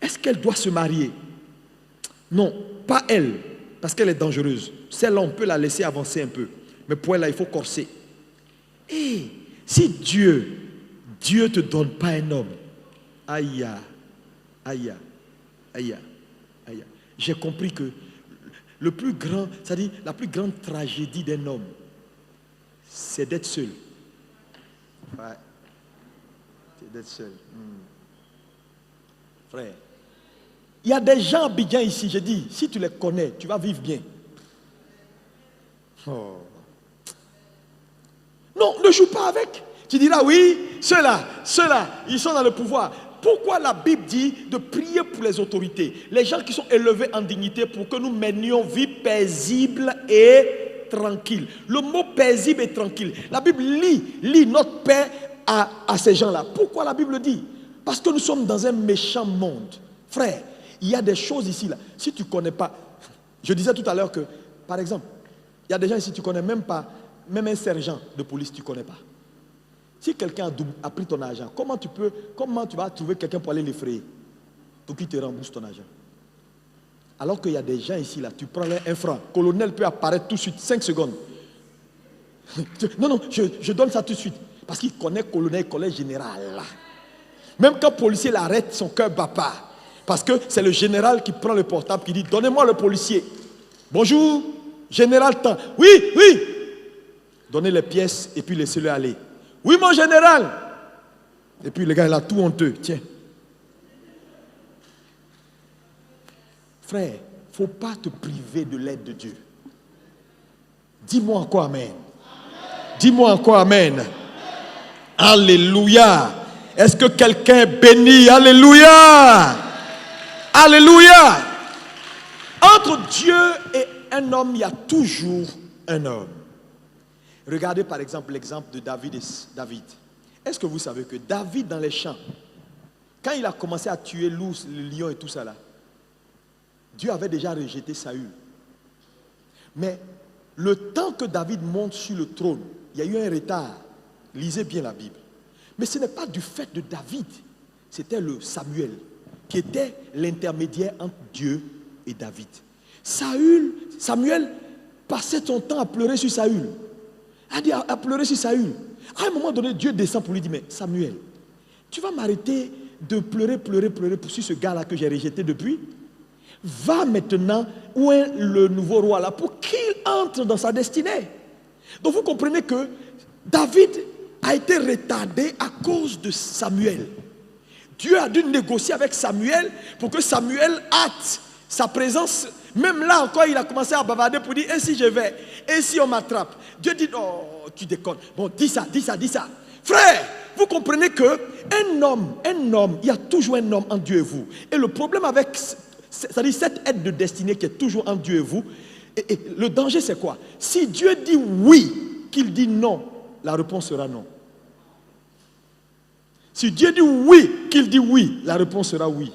S1: Est-ce qu'elle doit se marier? Non, pas elle, parce qu'elle est dangereuse. Celle-là, on peut la laisser avancer un peu. Mais pour elle, là, il faut corser. Et si Dieu ne te donne pas un homme, aïe, aïe, aïe, aïe. J'ai compris que le plus grand, c'est-à-dire la plus grande tragédie d'un homme, c'est d'être seul. Ouais. C'est d'être seul. Frère, il y a des gens à Abidjan ici, je dis, si tu les connais, tu vas vivre bien. Oh. Non, ne joue pas avec. Tu diras, oui, ceux-là, ils sont dans le pouvoir. Pourquoi la Bible dit de prier pour les autorités, les gens qui sont élevés en dignité, pour que nous menions vie paisible et tranquille. Le mot paisible et tranquille, la Bible lie notre paix à ces gens-là. Pourquoi la Bible dit? Parce que nous sommes dans un méchant monde. Frère, il y a des choses ici, là. Si tu ne connais pas, je disais tout à l'heure que, par exemple, il y a des gens ici, tu ne connais même pas, même un sergent de police, tu ne connais pas. Si quelqu'un a pris ton argent, comment tu vas trouver quelqu'un pour aller l'effrayer, pour qu'il te rembourse ton argent? Alors qu'il y a des gens ici, là, tu prends un franc, colonel peut apparaître tout de suite, 5 secondes. Non, je donne ça tout de suite. Parce qu'il connaît colonel, il connaît général. Même quand le policier l'arrête, son cœur bat pas. Parce que c'est le général qui prend le portable, qui dit, donnez-moi le policier. Bonjour, général Tant. Oui. Donnez les pièces et puis laissez-le aller. Oui, mon général. Et puis le gars, il a tout honteux. Tiens. Frère, il ne faut pas te priver de l'aide de Dieu. Dis-moi encore amen. Dis-moi encore amen. Alléluia. Est-ce que quelqu'un est béni? Alléluia. Alléluia. Entre Dieu et un homme, il y a toujours un homme. Regardez par exemple l'exemple de David. Est-ce que vous savez que David dans les champs, quand il a commencé à tuer l'ours, le lion et tout ça là, Dieu avait déjà rejeté Saül. Mais le temps que David monte sur le trône, il y a eu un retard. Lisez bien la Bible. Mais ce n'est pas du fait de David, c'était le Samuel qui était l'intermédiaire entre Dieu et David. Samuel passait son temps à pleurer sur Saül. À pleurer sur Saül. À un moment donné, Dieu descend pour lui dire, mais Samuel, tu vas m'arrêter de pleurer sur ce gars-là que j'ai rejeté depuis? Va maintenant où est le nouveau roi là pour qu'il entre dans sa destinée. Donc vous comprenez que David a été retardé à cause de Samuel. Dieu a dû négocier avec Samuel pour que Samuel hâte sa présence. Même là encore, il a commencé à bavarder pour dire, et si je vais, et si on m'attrape? Dieu dit, oh, tu déconnes. Bon, dis ça. Frère, vous comprenez que un homme, il y a toujours un homme en Dieu et vous. Et le problème avec, c'est-à-dire cette aide de destinée qui est toujours en Dieu et vous, et le danger c'est quoi? Si Dieu dit oui, qu'il dit non, la réponse sera non. Si Dieu dit oui, qu'il dit oui, la réponse sera oui.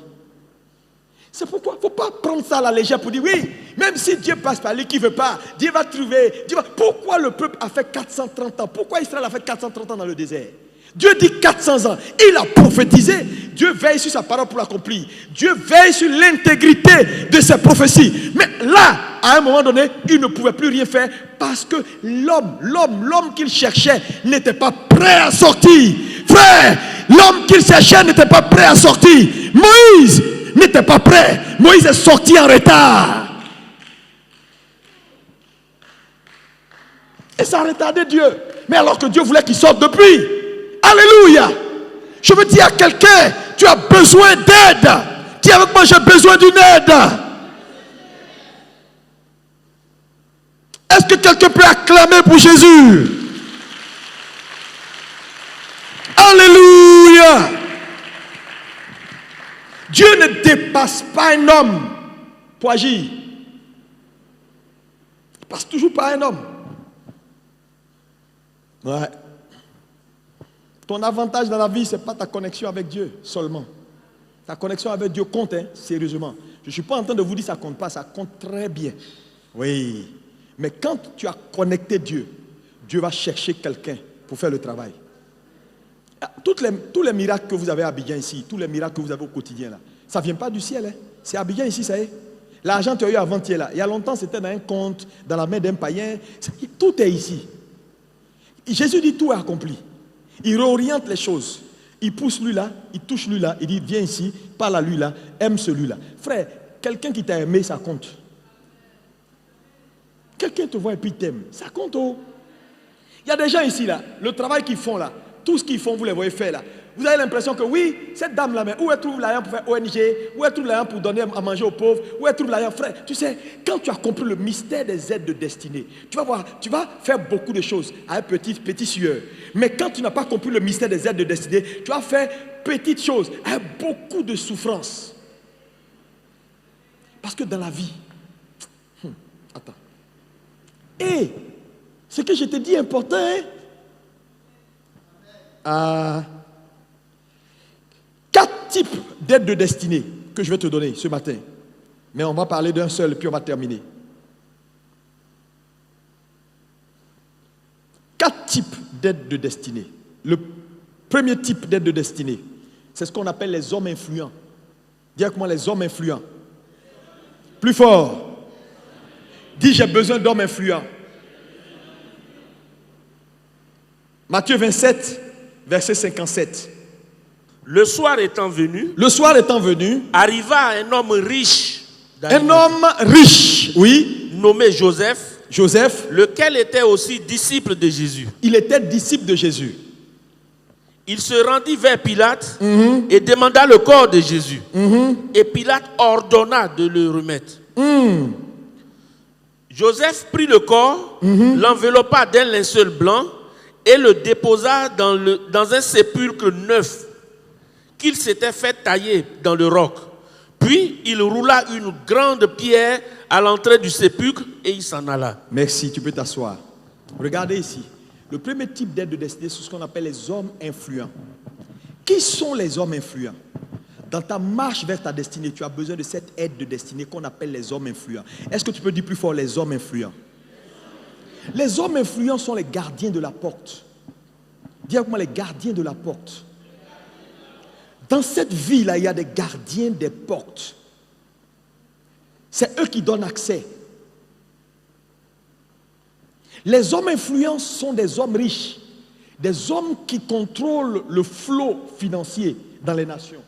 S1: C'est pourquoi il ne faut pas prendre ça à la légère pour dire oui, même si Dieu passe par lui qui ne veut pas, Dieu va trouver. Pourquoi le peuple a fait 430 ans? Pourquoi Israël a fait 430 ans dans le désert? Dieu dit 400 ans. Il a prophétisé. Dieu veille sur sa parole pour l'accomplir. Dieu veille sur l'intégrité de ses prophéties. Mais là, à un moment donné, il ne pouvait plus rien faire parce que l'homme qu'il cherchait n'était pas prêt à sortir. Frère, l'homme qu'il cherchait n'était pas prêt à sortir. Moïse n'était pas prêt. Moïse est sorti en retard. Et ça a retardé Dieu. Mais alors que Dieu voulait qu'il sorte depuis. Alléluia. Je veux dire à quelqu'un, tu as besoin d'aide. Dis avec moi, j'ai besoin d'une aide. Est-ce que quelqu'un peut acclamer pour Jésus? Alléluia. Dieu ne dépasse pas un homme pour agir. Il ne passe toujours pas un homme. Ouais. Ton avantage dans la vie, ce n'est pas ta connexion avec Dieu seulement. Ta connexion avec Dieu compte, hein, sérieusement. Je ne suis pas en train de vous dire que ça ne compte pas, ça compte très bien. Oui. Mais quand tu as connecté Dieu, Dieu va chercher quelqu'un pour faire le travail. Tous les miracles que vous avez à Abidjan ici, tous les miracles que vous avez au quotidien là, ça ne vient pas du ciel. Hein. C'est Abidjan ici, ça y est. L'argent que tu as eu avant-hier là, il y a longtemps c'était dans un compte, dans la main d'un païen. Tout est ici. Jésus dit tout est accompli. Il réoriente les choses. Il pousse lui là, il touche lui là, il dit viens ici, parle à lui là, aime celui-là. Frère, quelqu'un qui t'a aimé, ça compte. Quelqu'un te voit et puis t'aime, ça compte. Oh. Il y a des gens ici là, le travail qu'ils font là, tout ce qu'ils font, vous les voyez faire là. Vous avez l'impression que oui, cette dame-là, mais où elle trouve l'argent pour faire ONG, où elle trouve l'argent pour donner à manger aux pauvres, où elle trouve l'argent, frère. Tu sais, quand tu as compris le mystère des aides de destinée, tu vas voir, tu vas faire beaucoup de choses avec petit sueur. Mais quand tu n'as pas compris le mystère des aides de destinée, tu vas faire petites choses avec beaucoup de souffrance. Parce que dans la vie, attends. Et ce que je te dis est important, hein? 4 types d'aides de destinée que je vais te donner ce matin. Mais on va parler d'un seul, puis on va terminer. 4 types d'aides de destinée. Le premier type d'aide de destinée, c'est ce qu'on appelle les hommes influents. Dis avec moi les hommes influents. Plus fort. Dis j'ai besoin d'hommes influents. Matthieu 27, verset 57.
S2: Le soir étant venu,
S1: arriva
S2: un homme riche,
S1: oui,
S2: nommé Joseph, lequel était aussi disciple de Jésus.
S1: Il était disciple de Jésus.
S2: Il se rendit vers Pilate et demanda le corps de Jésus. Et Pilate ordonna de le remettre. Joseph prit le corps, l'enveloppa d'un linceul blanc et le déposa dans un sépulcre neuf qu'il s'était fait tailler dans le roc. Puis il roula une grande pierre à l'entrée du sépulcre et il s'en alla.
S1: Merci, tu peux t'asseoir. Regardez ici. Le premier type d'aide de destinée, c'est ce qu'on appelle les hommes influents. Qui sont les hommes influents? Dans ta marche vers ta destinée, tu as besoin de cette aide de destinée qu'on appelle les hommes influents. Est-ce que tu peux dire plus fort les hommes influents? Les hommes influents sont les gardiens de la porte. Dis avec moi les gardiens de la porte. Dans cette vie-là, il y a des gardiens des portes. C'est eux qui donnent accès. Les hommes influents sont des hommes riches, des hommes qui contrôlent le flot financier dans les nations.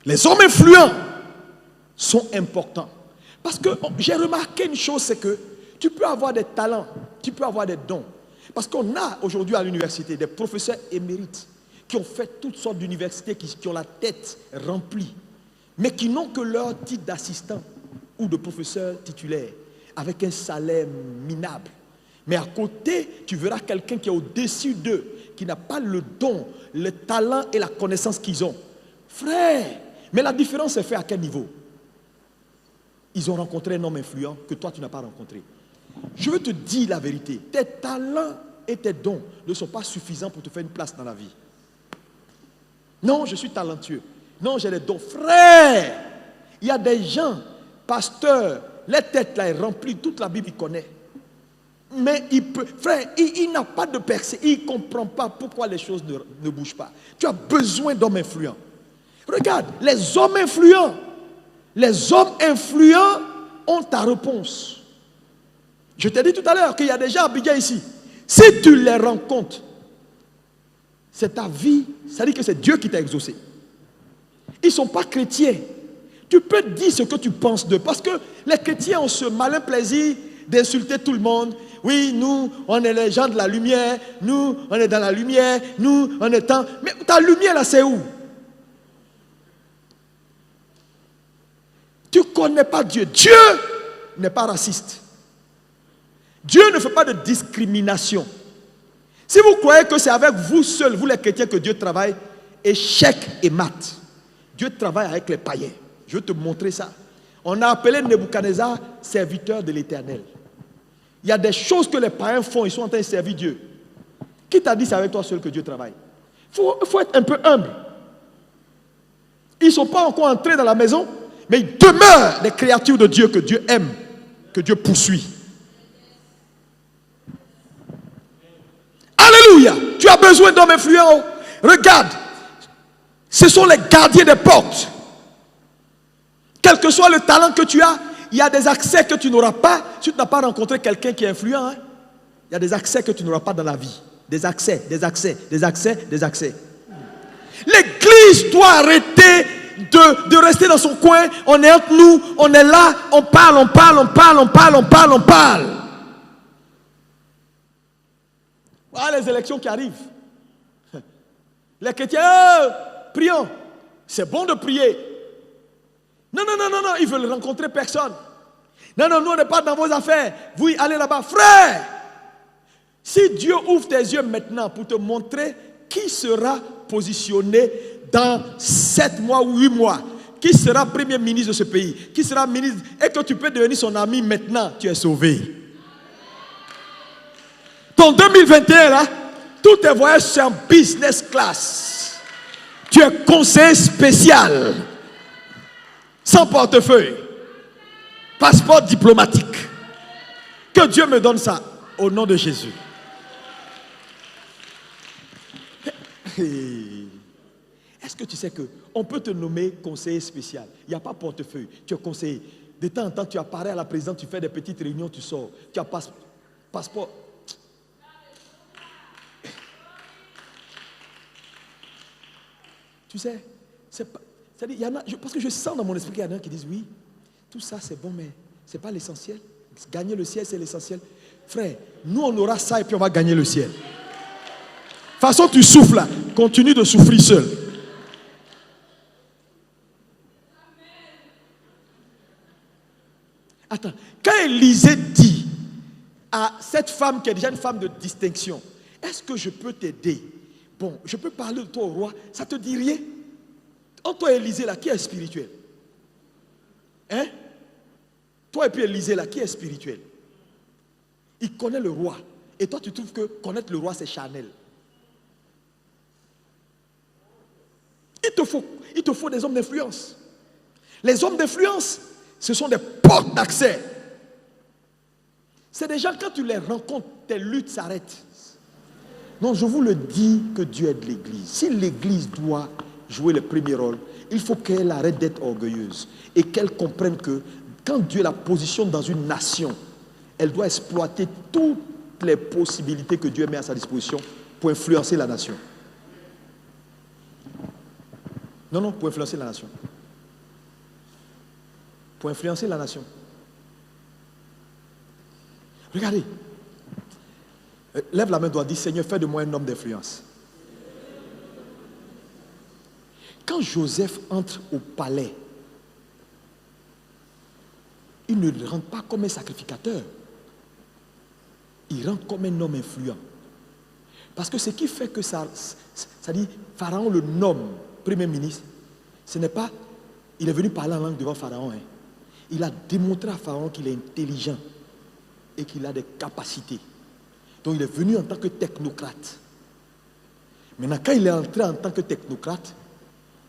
S1: Les hommes influents sont importants. Parce que j'ai remarqué une chose, c'est que tu peux avoir des talents, tu peux avoir des dons. Parce qu'on a aujourd'hui à l'université des professeurs émérites qui ont fait toutes sortes d'universités, qui ont la tête remplie, mais qui n'ont que leur titre d'assistant ou de professeur titulaire, avec un salaire minable. Mais à côté, tu verras quelqu'un qui est au-dessus d'eux, qui n'a pas le don, le talent et la connaissance qu'ils ont. Frère, mais la différence est faite à quel niveau? Ils ont rencontré un homme influent que toi tu n'as pas rencontré. Je veux te dire la vérité, tes talents et tes dons ne sont pas suffisants pour te faire une place dans la vie. Non, je suis talentueux. Non, j'ai des dons. Frère, il y a des gens, pasteurs, les têtes là est remplie, toute la Bible il connaît. Mais frère, il n'a pas de percée, il ne comprend pas pourquoi les choses ne bougent pas. Tu as besoin d'hommes influents. Regarde, les hommes influents ont ta réponse. Je t'ai dit tout à l'heure qu'il y a des gens à Abidjan ici. Si tu les rencontres, c'est ta vie, ça dit que c'est Dieu qui t'a exaucé. Ils ne sont pas chrétiens. Tu peux dire ce que tu penses d'eux. Parce que les chrétiens ont ce malin plaisir d'insulter tout le monde. Oui, nous, on est les gens de la lumière. Nous, on est dans la lumière. Nous, on est dans... Mais ta lumière là, c'est où? Tu ne connais pas Dieu. Dieu n'est pas raciste. Dieu ne fait pas de discrimination. Si vous croyez que c'est avec vous seuls, vous les chrétiens, que Dieu travaille, échec et mat. Dieu travaille avec les païens. Je vais te montrer ça. On a appelé Nebuchadnezzar serviteur de l'Éternel. Il y a des choses que les païens font, ils sont en train de servir Dieu. Qui t'a dit c'est avec toi seul que Dieu travaille? Il faut être un peu humble. Ils ne sont pas encore entrés dans la maison, mais ils demeurent des créatures de Dieu que Dieu aime, que Dieu poursuit. Alléluia. Tu as besoin d'hommes influents. Regarde, ce sont les gardiens des portes. Quel que soit le talent que tu as, il y a des accès que tu n'auras pas si tu n'as pas rencontré quelqu'un qui est influent. Il y a des accès que tu n'auras pas dans la vie. Des accès. L'église doit arrêter de rester dans son coin. On est entre nous, on est là, on parle. Voilà les élections qui arrivent. Les chrétiens, prions. C'est bon de prier. Non, ils veulent rencontrer personne. Non, nous on n'est pas dans vos affaires. Vous allez là-bas. Frère, si Dieu ouvre tes yeux maintenant pour te montrer qui sera positionné dans 7 mois ou 8 mois, qui sera premier ministre de ce pays, qui sera ministre, et que tu peux devenir son ami maintenant, tu es sauvé. Ton 2021 là, tous tes voyages c'est en business class. Tu es conseiller spécial, sans portefeuille, passeport diplomatique. Que Dieu me donne ça au nom de Jésus. Est-ce que tu sais qu'on peut te nommer conseiller spécial? Il n'y a pas portefeuille, tu es conseiller. De temps en temps, tu apparais à la présidence, tu fais des petites réunions, tu sors. Tu as passeport. Tu sais, il y en a, parce que je sens dans mon esprit qu'il y en a qui disent oui, tout ça c'est bon, mais ce n'est pas l'essentiel. Gagner le ciel, c'est l'essentiel. Frère, nous on aura ça et puis on va gagner le ciel. De toute façon, tu souffles là, continue de souffrir seul. Attends, quand Élisée dit à cette femme qui est déjà une femme de distinction, est-ce que je peux t'aider? Bon, je peux parler de toi au roi, ça te dit rien? Entre toi et Élisée là, qui est spirituel? Hein? Toi et puis Élisée là, qui est spirituel? Il connaît le roi. Et toi tu trouves que connaître le roi c'est charnel. Il te faut des hommes d'influence. Les hommes d'influence, ce sont des portes d'accès. C'est des gens, quand tu les rencontres, tes luttes s'arrêtent. Non, je vous le dis que Dieu aide l'Église. Si l'Église doit jouer le premier rôle, il faut qu'elle arrête d'être orgueilleuse et qu'elle comprenne que quand Dieu la positionne dans une nation, elle doit exploiter toutes les possibilités que Dieu met à sa disposition pour influencer la nation. Non, pour influencer la nation. Pour influencer la nation. Regardez. Lève la main droite, dis Seigneur, fais de moi un homme d'influence. Quand Joseph entre au palais, il ne rentre pas comme un sacrificateur. Il rentre comme un homme influent. Parce que ce qui fait que ça dit, Pharaon le nomme premier ministre, ce n'est pas, il est venu parler en langue devant Pharaon. Il a démontré à Pharaon qu'il est intelligent et qu'il a des capacités. Donc il est venu en tant que technocrate. Maintenant, quand il est entré en tant que technocrate,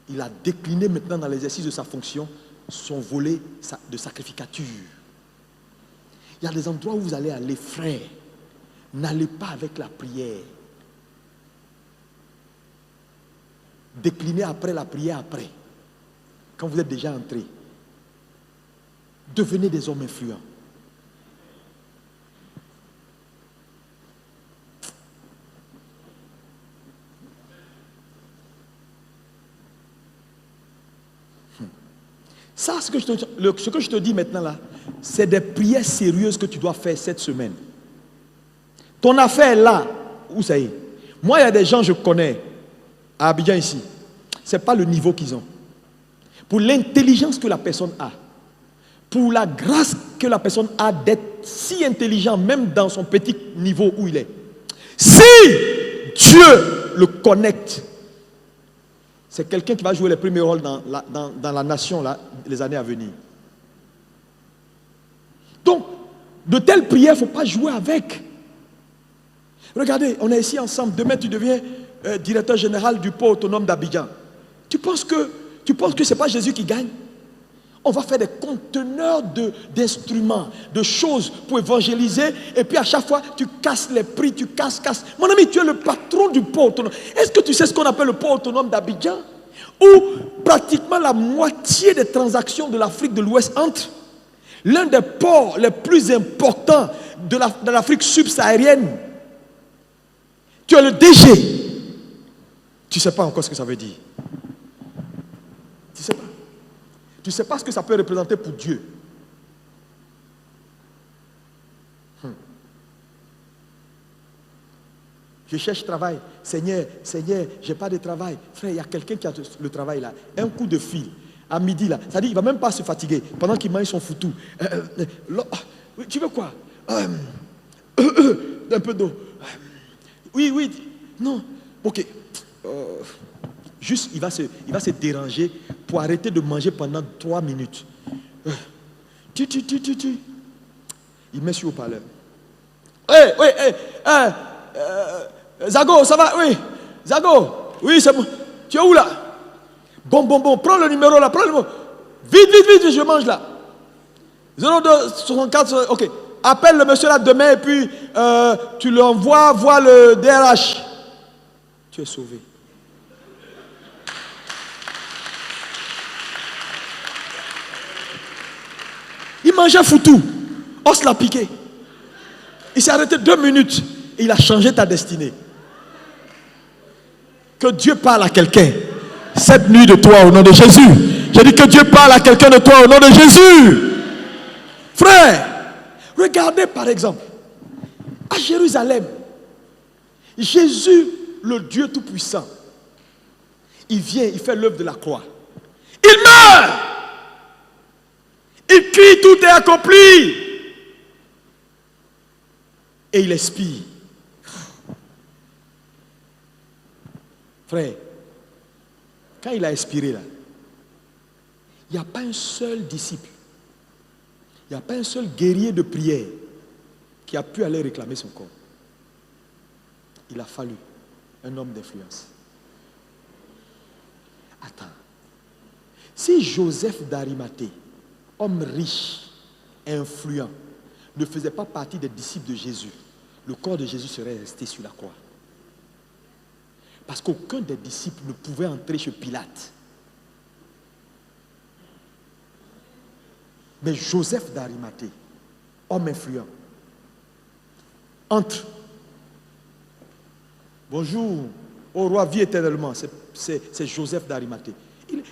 S1: il a décliné maintenant dans l'exercice de sa fonction son volet de sacrificature. Il y a des endroits où vous allez aller, frère. N'allez pas avec la prière. Déclinez après la prière après. Quand vous êtes déjà entré. Devenez des hommes influents. Ça, ce que je te dis maintenant là, c'est des prières sérieuses que tu dois faire cette semaine. Ton affaire est là, où ça y est. Moi, il y a des gens que je connais à Abidjan ici. Ce n'est pas le niveau qu'ils ont. Pour l'intelligence que la personne a, pour la grâce que la personne a d'être si intelligent, même dans son petit niveau où il est. Si Dieu le connecte, c'est quelqu'un qui va jouer les premiers rôles dans la nation là, les années à venir. Donc, de telles prières, il ne faut pas jouer avec. Regardez, on est ici ensemble. Demain, tu deviens directeur général du port autonome d'Abidjan. Tu penses que ce n'est pas Jésus qui gagne? On va faire des conteneurs d'instruments, de choses pour évangéliser. Et puis à chaque fois, tu casses les prix, tu casses. Mon ami, tu es le patron du port autonome. Est-ce que tu sais ce qu'on appelle le port autonome d'Abidjan? Où pratiquement la moitié des transactions de l'Afrique de l'Ouest entrent. L'un des ports les plus importants de l'Afrique subsaharienne. Tu es le DG. Tu ne sais pas encore ce que ça veut dire. Tu ne sais pas. Tu ne sais pas ce que ça peut représenter pour Dieu. Je cherche travail. Seigneur, je n'ai pas de travail. Frère, il y a quelqu'un qui a le travail là. Un coup de fil. À midi là. Ça dit, il ne va même pas se fatiguer. Pendant qu'il mange son foutou. Tu veux quoi? Un peu d'eau. Oui. Non. Ok. Juste, il va se déranger pour arrêter de manger pendant 3 minutes. Il met sur haut-parleur. Zago, ça va? Oui. Zago, oui, c'est bon. Tu es où là? Bon. Prends le numéro là. Vite, je mange là. 02 64, ok. Appelle le monsieur là demain et puis tu l'envoies voir le DRH. Tu es sauvé. Il mangeait foutu. Os l'a piqué. Il s'est arrêté 2 minutes. Et il a changé ta destinée. Que Dieu parle à quelqu'un cette nuit de toi au nom de Jésus. J'ai dit que Dieu parle à quelqu'un de toi au nom de Jésus. Frère, regardez par exemple, à Jérusalem, Jésus, le Dieu Tout-Puissant, il vient, il fait l'œuvre de la croix. Il meurt. Il crie, tout est accompli. Et il expire. Frère, quand il a expiré là, il n'y a pas un seul disciple, il n'y a pas un seul guerrier de prière qui a pu aller réclamer son corps. Il a fallu un homme d'influence. Attends, si Joseph d'Arimathée, homme riche, influent, ne faisait pas partie des disciples de Jésus, le corps de Jésus serait resté sur la croix. Parce qu'aucun des disciples ne pouvait entrer chez Pilate. Mais Joseph d'Arimathée, homme influent, entre. Bonjour, au roi, vis éternellement. C'est Joseph d'Arimathée.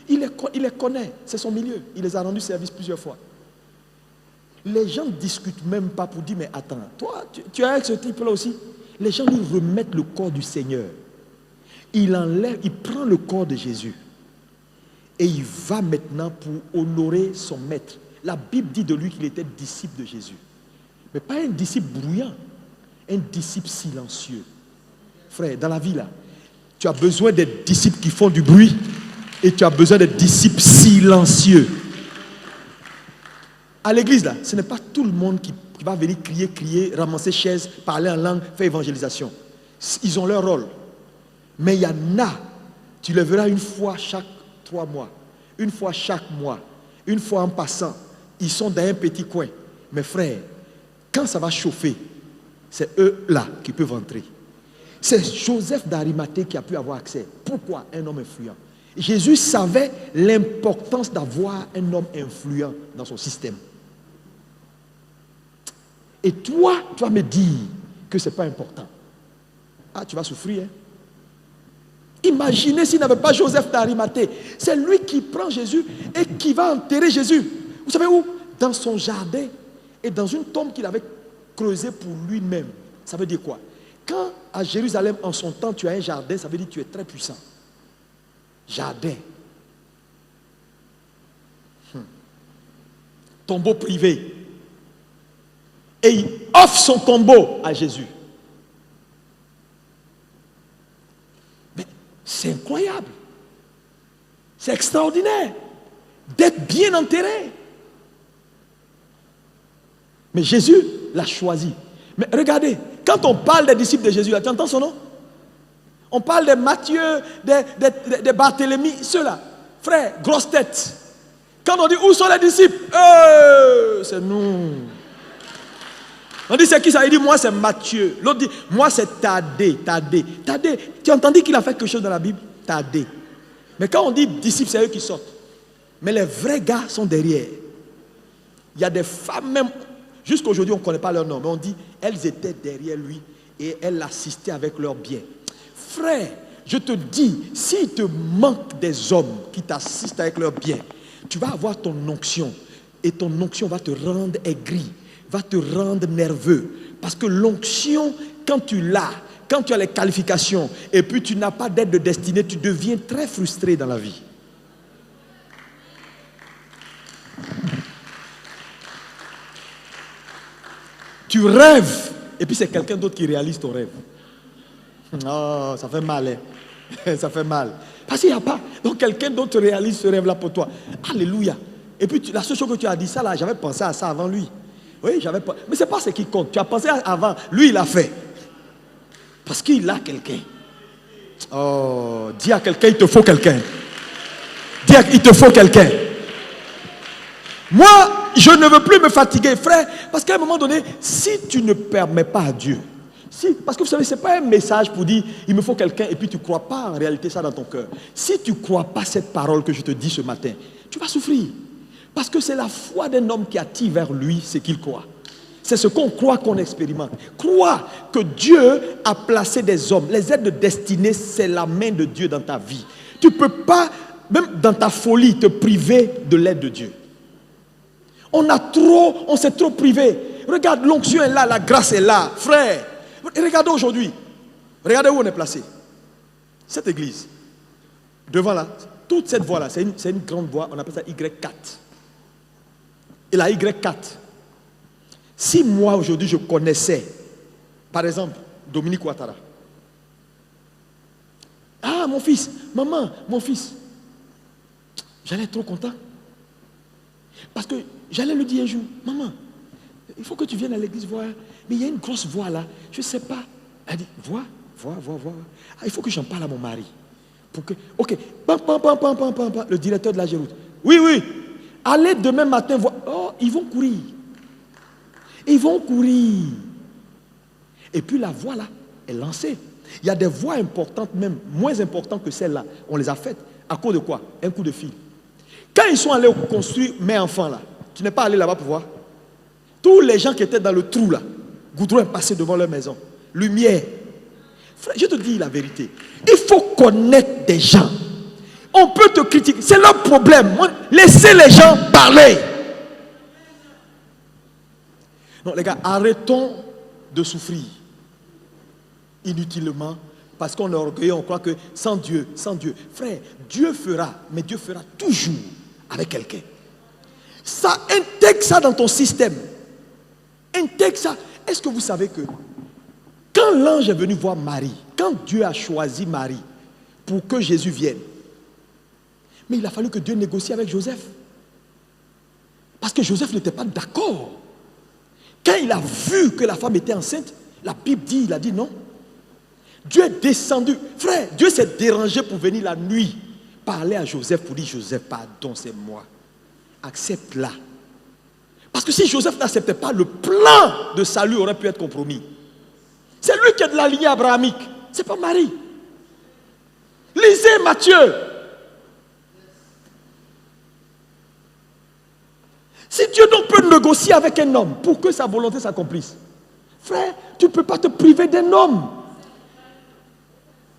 S1: Il les connaît, c'est son milieu. Il les a rendus service plusieurs fois. Les gens ne discutent même pas pour dire, mais attends, toi, tu es avec ce type-là aussi. Les gens lui remettent le corps du Seigneur. Il enlève, il prend le corps de Jésus. Et il va maintenant pour honorer son maître. La Bible dit de lui qu'il était disciple de Jésus. Mais pas un disciple bruyant, un disciple silencieux. Frère, dans la vie là, tu as besoin des disciples qui font du bruit et tu as besoin des disciples silencieux. À l'église là, ce n'est pas tout le monde qui va venir crier, ramasser chaises, parler en langue, faire évangélisation. Ils ont leur rôle. Mais il y en a, tu les verras une fois chaque 3 mois, une fois chaque mois, une fois en passant. Ils sont dans un petit coin. Mais frère, quand ça va chauffer, c'est eux-là qui peuvent entrer. C'est Joseph d'Arimathée qui a pu avoir accès. Pourquoi? Un homme influent. Jésus savait l'importance d'avoir un homme influent dans son système. Et toi, tu vas me dire que ce n'est pas important. Ah, tu vas souffrir, hein? Imaginez s'il n'avait pas Joseph d'Arimathée. C'est lui qui prend Jésus et qui va enterrer Jésus. Vous savez où? Dans son jardin et dans une tombe qu'il avait creusée pour lui-même. Ça veut dire quoi? Quand à Jérusalem, en son temps, tu as un jardin, ça veut dire que tu es très puissant. Jardin. Tombeau privé. Et il offre son tombeau à Jésus. C'est incroyable. C'est extraordinaire d'être bien enterré. Mais Jésus l'a choisi. Mais regardez, quand on parle des disciples de Jésus, là, tu entends son nom? On parle de Matthieu, de Barthélemy, ceux-là. Frère, grosse tête. Quand on dit où sont les disciples, c'est nous. On dit c'est qui ça? Il dit moi c'est Matthieu. L'autre dit moi c'est Thaddée. Thaddée, tu as entendu qu'il a fait quelque chose dans la Bible? Thaddée. Mais quand on dit disciples, c'est eux qui sortent. Mais les vrais gars sont derrière. Il y a des femmes même, jusqu'à aujourd'hui on ne connaît pas leur nom, mais on dit elles étaient derrière lui et elles l'assistaient avec leurs biens. Frère, je te dis, s'il te manque des hommes qui t'assistent avec leurs biens, tu vas avoir ton onction et ton onction va te rendre aigri, va te rendre nerveux. Parce que l'onction, quand tu l'as, quand tu as les qualifications et puis tu n'as pas d'aide de destinée, tu deviens très frustré dans la vie. Tu rêves et puis c'est quelqu'un d'autre qui réalise ton rêve. Oh, ça fait mal, hein? Ça fait mal. Parce qu'il n'y a pas. Donc quelqu'un d'autre réalise ce rêve-là pour toi. Alléluia. Et puis la seule chose que tu as dit, ça là, j'avais pensé à ça avant lui. Oui, j'avais pas. Mais c'est pas ce qui compte. Tu as pensé avant. Lui, il a fait. Parce qu'il a quelqu'un. Oh, dis à quelqu'un, il te faut quelqu'un. Dis il te faut quelqu'un. Moi, je ne veux plus me fatiguer, frère. Parce qu'à un moment donné, si tu ne permets pas à Dieu, parce que vous savez, ce n'est pas un message pour dire il me faut quelqu'un et puis tu ne crois pas en réalité ça dans ton cœur. Si tu ne crois pas cette parole que je te dis ce matin, tu vas souffrir. Parce que c'est la foi d'un homme qui attire vers lui ce qu'il croit. C'est ce qu'on croit qu'on expérimente. Crois que Dieu a placé des hommes. Les aides de destinée, c'est la main de Dieu dans ta vie. Tu ne peux pas, même dans ta folie, te priver de l'aide de Dieu. On s'est trop privé. Regarde, l'onction est là, la grâce est là. Frère, regardez aujourd'hui. Regardez où on est placé. Cette église. Devant là, toute cette voie là, c'est une grande voie, on appelle ça Y4. Et la Y4. Si moi aujourd'hui je connaissais, par exemple, Dominique Ouattara. Ah, mon fils, maman, mon fils. J'allais être trop content. Parce que j'allais lui dire un jour, maman, il faut que tu viennes à l'église voir. Mais il y a une grosse voix là, je ne sais pas. Elle dit, vois. Ah, il faut que j'en parle à mon mari. Pour que, ok, le directeur de la Géroute. Oui. Allez demain matin voir. Oh, ils vont courir. Et puis la voix là est lancée. Il y a des voix importantes, même moins importantes que celles-là. On les a faites. À cause de quoi? Un coup de fil. Quand ils sont allés construire mes enfants là, tu n'es pas allé là-bas pour voir. Tous les gens qui étaient dans le trou là, goudron est passé devant leur maison. Lumière. Frère, je te dis la vérité. Il faut connaître des gens. On peut te critiquer. C'est leur problème. Laissez les gens parler. Non, les gars, arrêtons de souffrir inutilement parce qu'on est orgueilleux, on croit que sans Dieu, frère, Dieu fera, mais Dieu fera toujours avec quelqu'un. Ça, intègre ça dans ton système. Intègre ça. Est-ce que vous savez que quand l'ange est venu voir Marie, quand Dieu a choisi Marie pour que Jésus vienne, mais il a fallu que Dieu négocie avec Joseph. Parce que Joseph n'était pas d'accord. Quand il a vu que la femme était enceinte, la Bible dit, il a dit non. Dieu est descendu. Frère, Dieu s'est dérangé pour venir la nuit parler à Joseph pour dire, Joseph, pardon, c'est moi. Accepte-la. Parce que si Joseph n'acceptait pas, le plan de salut aurait pu être compromis. C'est lui qui est de la lignée abrahamique. C'est pas Marie. Lisez Matthieu. Si Dieu donc peut négocier avec un homme pour que sa volonté s'accomplisse, frère, tu ne peux pas te priver d'un homme.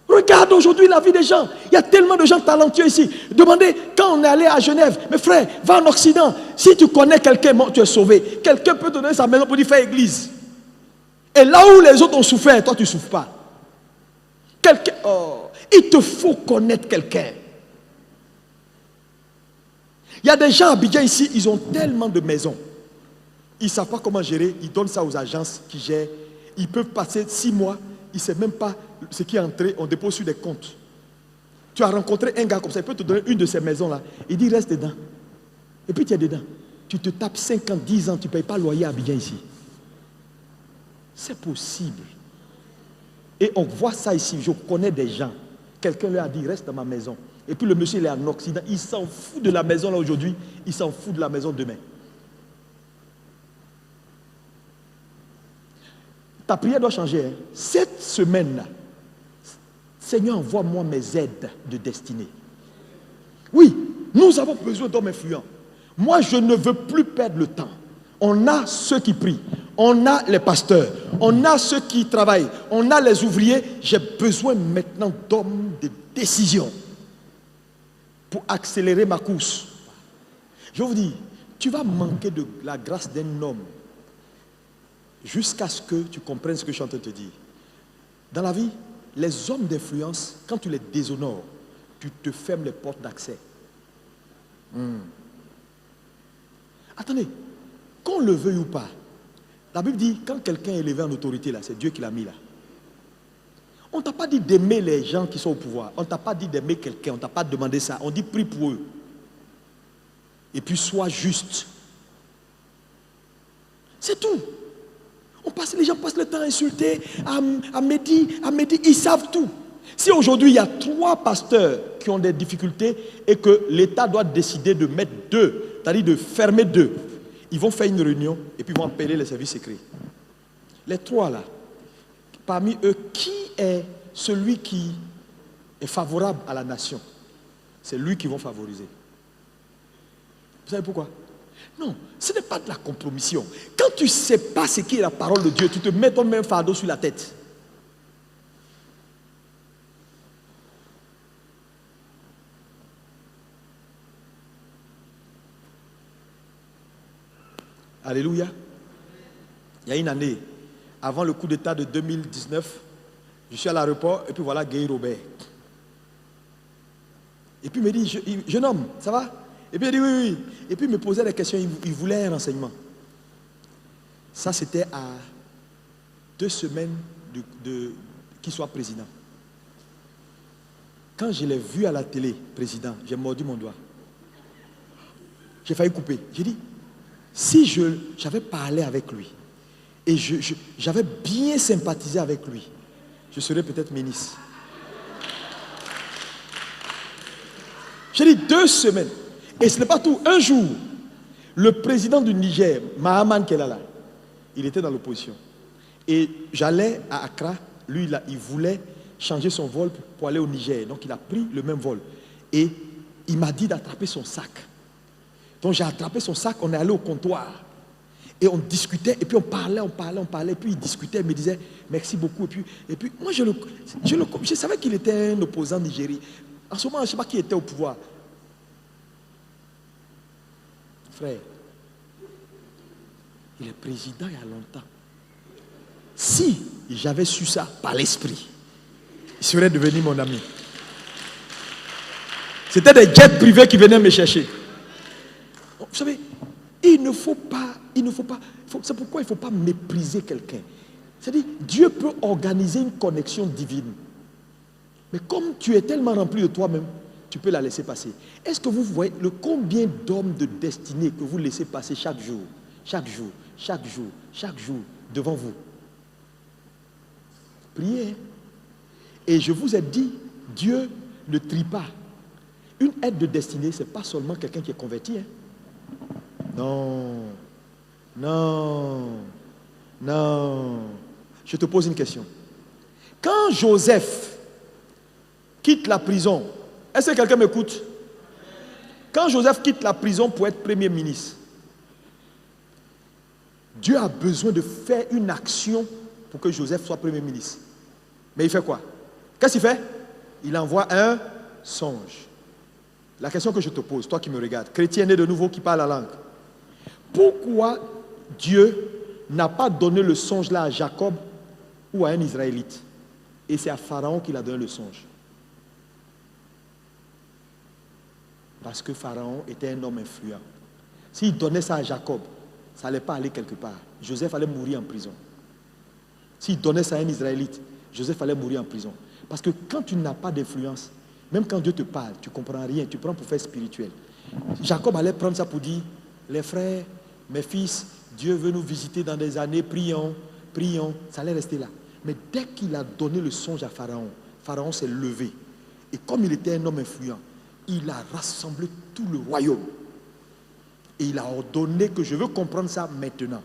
S1: Regarde aujourd'hui la vie des gens. Il y a tellement de gens talentueux ici. Demandez, quand on est allé à Genève, mais frère, va en Occident. Si tu connais quelqu'un, tu es sauvé. Quelqu'un peut te donner sa maison pour dire, fais église. Et là où les autres ont souffert, toi tu ne souffres pas. Il te faut connaître quelqu'un. Il y a des gens à Abidjan ici, ils ont tellement de maisons. Ils ne savent pas comment gérer, ils donnent ça aux agences qui gèrent. Ils peuvent passer 6 mois, ils ne savent même pas ce qui est entré, on dépose sur des comptes. Tu as rencontré un gars comme ça, il peut te donner une de ces maisons-là. Il dit reste dedans. Et puis tu es dedans. Tu te tapes 5 ans, 10 ans, tu ne payes pas loyer à Abidjan ici. C'est possible. Et on voit ça ici, je connais des gens. Quelqu'un leur a dit reste dans ma maison. Et puis le monsieur, il est en Occident. Il s'en fout de la maison là aujourd'hui. Il s'en fout de la maison demain. Ta prière doit changer. Hein. Cette semaine-là, Seigneur, envoie-moi mes aides de destinée. Oui, nous avons besoin d'hommes influents. Moi, je ne veux plus perdre le temps. On a ceux qui prient. On a les pasteurs. On a ceux qui travaillent. On a les ouvriers. J'ai besoin maintenant d'hommes de décision pour accélérer ma course. Je vous dis, tu vas manquer de la grâce d'un homme jusqu'à ce que tu comprennes ce que je suis en train de te dire. Dans la vie, les hommes d'influence, quand tu les déshonores, tu te fermes les portes d'accès. Attendez, qu'on le veuille ou pas, la Bible dit, quand quelqu'un est élevé en autorité, là, c'est Dieu qui l'a mis là. On ne t'a pas dit d'aimer les gens qui sont au pouvoir. On ne t'a pas dit d'aimer quelqu'un. On ne t'a pas demandé ça. On dit prie pour eux. Et puis sois juste. C'est tout. Les gens passent le temps à insulter, à médire. Ils savent tout. Si aujourd'hui il y a 3 pasteurs qui ont des difficultés et que l'État doit décider de mettre 2, c'est-à-dire de fermer 2, ils vont faire une réunion et puis ils vont appeler les services secrets. Les 3 là, parmi eux, qui est celui qui est favorable à la nation? C'est lui qu'ils vont favoriser. Vous savez pourquoi? Non, ce n'est pas de la compromission. Quand tu ne sais pas ce qui est la parole de Dieu, tu te mets ton même fardeau sur la tête. Alléluia. Il y a une année, avant le coup d'État de 2019, je suis à l'aéroport et puis voilà Guy Robert. Et puis il me dit, jeune homme, ça va? Et puis il dit oui. Et puis il me posait des questions, il voulait un renseignement. Ça c'était à 2 semaines qu'il soit président. Quand je l'ai vu à la télé, président, j'ai mordu mon doigt. J'ai failli couper. J'ai dit, si j'avais parlé avec lui et j'avais bien sympathisé avec lui, je serais peut-être ministre. J'ai dit 2 semaines. Et ce n'est pas tout. Un jour, le président du Niger, Mahaman Kelala, il était dans l'opposition. Et j'allais à Accra. Lui, il voulait changer son vol pour aller au Niger. Donc, il a pris le même vol. Et il m'a dit d'attraper son sac. Donc, j'ai attrapé son sac. On est allé au comptoir. Et on discutait. Et puis, on parlait. Et puis, il discutait. Il me disait, merci beaucoup. Et puis moi, je savais qu'il était un opposant nigérien. En ce moment, je ne sais pas qui était au pouvoir. Frère, il est président il y a longtemps. Si j'avais su ça par l'esprit, il serait devenu mon ami. C'était des jets privés qui venaient me chercher. Vous savez, il ne faut pas, c'est pourquoi il ne faut pas mépriser quelqu'un. C'est-à-dire, Dieu peut organiser une connexion divine. Mais comme tu es tellement rempli de toi-même, tu peux la laisser passer. Est-ce que vous voyez combien d'hommes de destinée que vous laissez passer chaque jour devant vous? Priez. Et je vous ai dit, Dieu ne trie pas. Une aide de destinée, ce n'est pas seulement quelqu'un qui est converti. Non. Je te pose une question. Quand Joseph quitte la prison, est-ce que quelqu'un m'écoute? Quand Joseph quitte la prison pour être premier ministre, Dieu a besoin de faire une action pour que Joseph soit premier ministre. Mais il fait quoi? Qu'est-ce qu'il fait? Il envoie un songe. La question que je te pose, toi qui me regardes, chrétien né de nouveau qui parle la langue, pourquoi Dieu n'a pas donné le songe là à Jacob ou à un Israélite? Et c'est à Pharaon qu'il a donné le songe. Parce que Pharaon était un homme influent. S'il donnait ça à Jacob, ça n'allait pas aller quelque part. Joseph allait mourir en prison. S'il donnait ça à un Israélite, Joseph allait mourir en prison. Parce que quand tu n'as pas d'influence, même quand Dieu te parle, tu ne comprends rien, tu prends pour faire spirituel. Jacob allait prendre ça pour dire, les frères, mes fils, Dieu veut nous visiter dans des années, prions, ça allait rester là. Mais dès qu'il a donné le songe à Pharaon, Pharaon s'est levé. Et comme il était un homme influent, il a rassemblé tout le royaume. Et il a ordonné que je veux comprendre ça maintenant.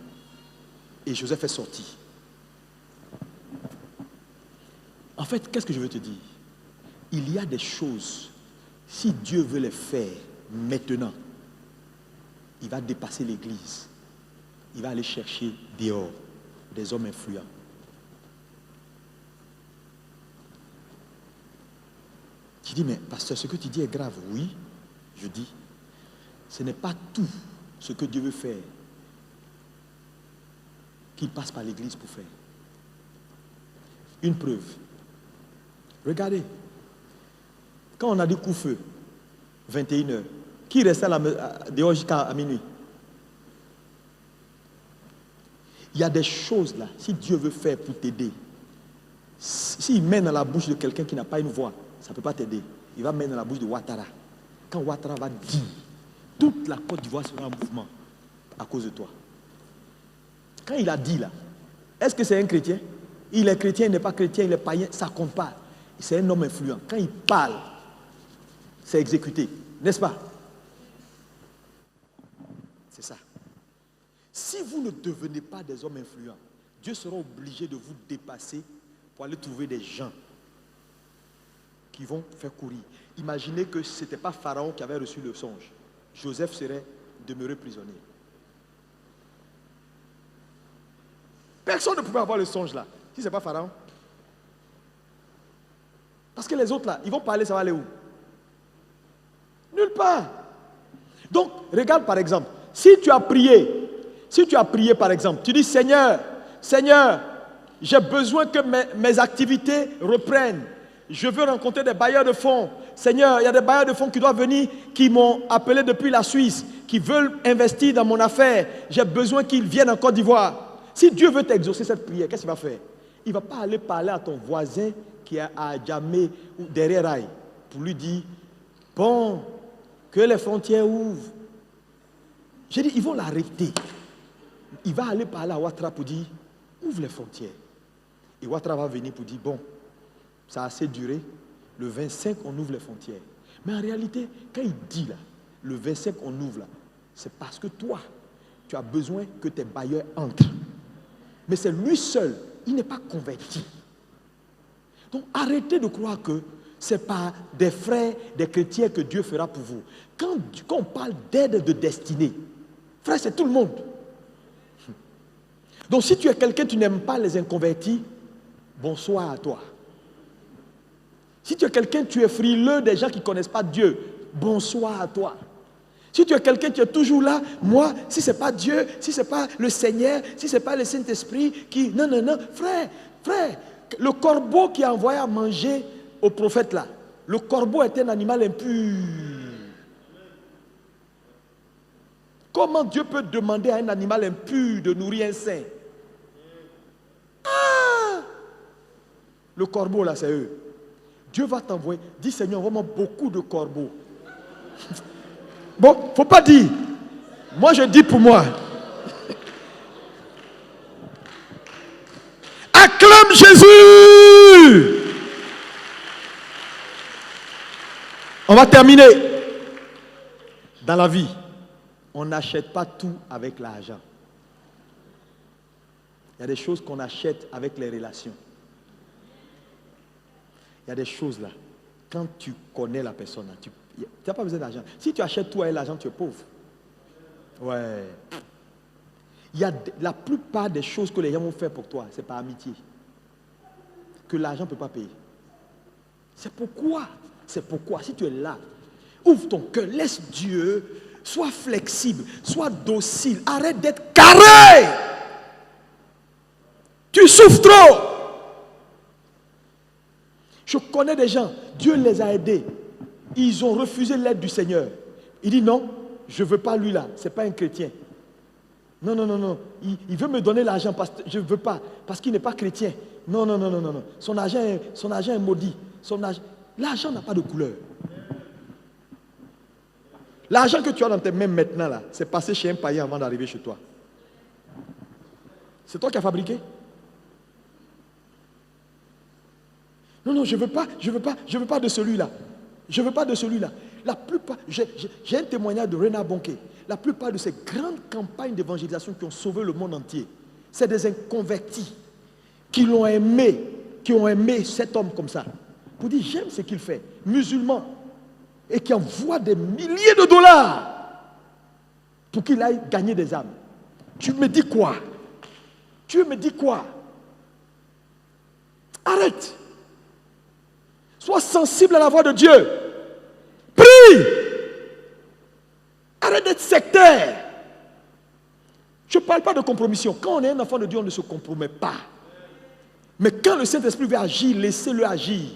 S1: Et Joseph est sorti. En fait, qu'est-ce que je veux te dire? Il y a des choses, si Dieu veut les faire maintenant, il va dépasser l'église. Il va aller chercher dehors des hommes influents. Tu dis, mais pasteur, ce que tu dis est grave. Oui, je dis, ce n'est pas tout ce que Dieu veut faire qu'il passe par l'église pour faire. Une preuve. Regardez, quand on a dit coup-feu, 21h, qui restait dehors jusqu'à minuit? Il y a des choses là, si Dieu veut faire pour t'aider, s'il met dans la bouche de quelqu'un qui n'a pas une voix, ça ne peut pas t'aider. Il va mettre dans la bouche de Ouattara. Quand Ouattara va dire, toute la Côte d'Ivoire sera en mouvement à cause de toi. Quand il a dit là, est-ce que c'est un chrétien? Il est chrétien, il n'est pas chrétien, il est païen, ça ne compte pas. C'est un homme influent. Quand il parle, c'est exécuté. N'est-ce pas? C'est ça. Si vous ne devenez pas des hommes influents, Dieu sera obligé de vous dépasser pour aller trouver des gens qui vont faire courir. Imaginez que ce n'était pas Pharaon qui avait reçu le songe. Joseph serait demeuré prisonnier. Personne ne pouvait avoir le songe là, si ce n'est pas Pharaon. Parce que les autres là, ils vont parler, ça va aller où? Nulle part. Donc, regarde par exemple, si tu as prié par exemple, tu dis Seigneur, j'ai besoin que mes activités reprennent. Je veux rencontrer des bailleurs de fonds. Seigneur, il y a des bailleurs de fonds qui doivent venir, qui m'ont appelé depuis la Suisse, qui veulent investir dans mon affaire. J'ai besoin qu'ils viennent en Côte d'Ivoire. Si Dieu veut t'exaucer cette prière, qu'est-ce qu'il va faire? Il ne va pas aller parler à ton voisin qui est à Djamé ou derrière Rail pour lui dire, bon, que les frontières ouvrent. J'ai dit, ils vont l'arrêter. Il va aller parler à Ouattara pour dire, ouvre les frontières. Et Ouattara va venir pour dire, bon, ça a assez duré. Le 25, on ouvre les frontières. Mais en réalité, quand il dit là, le 25, on ouvre là, c'est parce que toi, tu as besoin que tes bailleurs entrent. Mais c'est lui seul, il n'est pas converti. Donc arrêtez de croire que c'est par des frères, des chrétiens que Dieu fera pour vous. Quand on parle d'aide de destinée, frère, c'est tout le monde. Donc si tu es quelqu'un, tu n'aimes pas les inconvertis, bonsoir à toi. Si tu es quelqu'un, tu es frileux des gens qui ne connaissent pas Dieu, bonsoir à toi. Si tu es quelqu'un qui est toujours là, moi, si ce n'est pas Dieu, si ce n'est pas le Seigneur, si ce n'est pas le Saint-Esprit qui... Non, frère, le corbeau qui a envoyé à manger au prophète là, le corbeau est un animal impur. Comment Dieu peut demander à un animal impur de nourrir un saint? Ah! Le corbeau là, c'est eux. Dieu va t'envoyer. Dis Seigneur, vraiment beaucoup de corbeaux. Bon, il ne faut pas dire. Moi, je dis pour moi. Acclame Jésus. On va terminer. Dans la vie, on n'achète pas tout avec l'argent. Il y a des choses qu'on achète avec les relations. Il y a des choses là, quand tu connais la personne, tu n'as pas besoin d'argent. Si tu achètes tout avec l'argent, tu es pauvre. Ouais. Il y a la plupart des choses que les gens vont faire pour toi, c'est par amitié. Que l'argent ne peut pas payer. C'est pourquoi, si tu es là, ouvre ton cœur, laisse Dieu, sois flexible, sois docile, arrête d'être carré. Tu souffres trop. Je connais des gens, Dieu les a aidés. Ils ont refusé l'aide du Seigneur. Il dit non, je ne veux pas lui là, ce n'est pas un chrétien. Non. Il veut me donner l'argent parce que je ne veux pas, parce qu'il n'est pas chrétien. Non. Son argent est maudit. L'argent n'a pas de couleur. L'argent que tu as dans tes mains maintenant là, c'est passé chez un païen avant d'arriver chez toi. C'est toi qui as fabriqué? Non, je veux pas de celui-là. Je veux pas de celui-là. La plupart, j'ai un témoignage de Renard Bonquet. La plupart de ces grandes campagnes d'évangélisation qui ont sauvé le monde entier, c'est des inconvertis qui l'ont aimé, qui ont aimé cet homme comme ça. Pour dire, j'aime ce qu'il fait, musulman, et qui envoie des milliers de dollars pour qu'il aille gagner des âmes. Tu me dis quoi? Tu me dis quoi? Arrête. Sois sensible à la voix de Dieu. Prie. Arrête d'être sectaire. Je ne parle pas de compromission. Quand on est un enfant de Dieu, on ne se compromet pas. Mais quand le Saint-Esprit veut agir, laissez-le agir.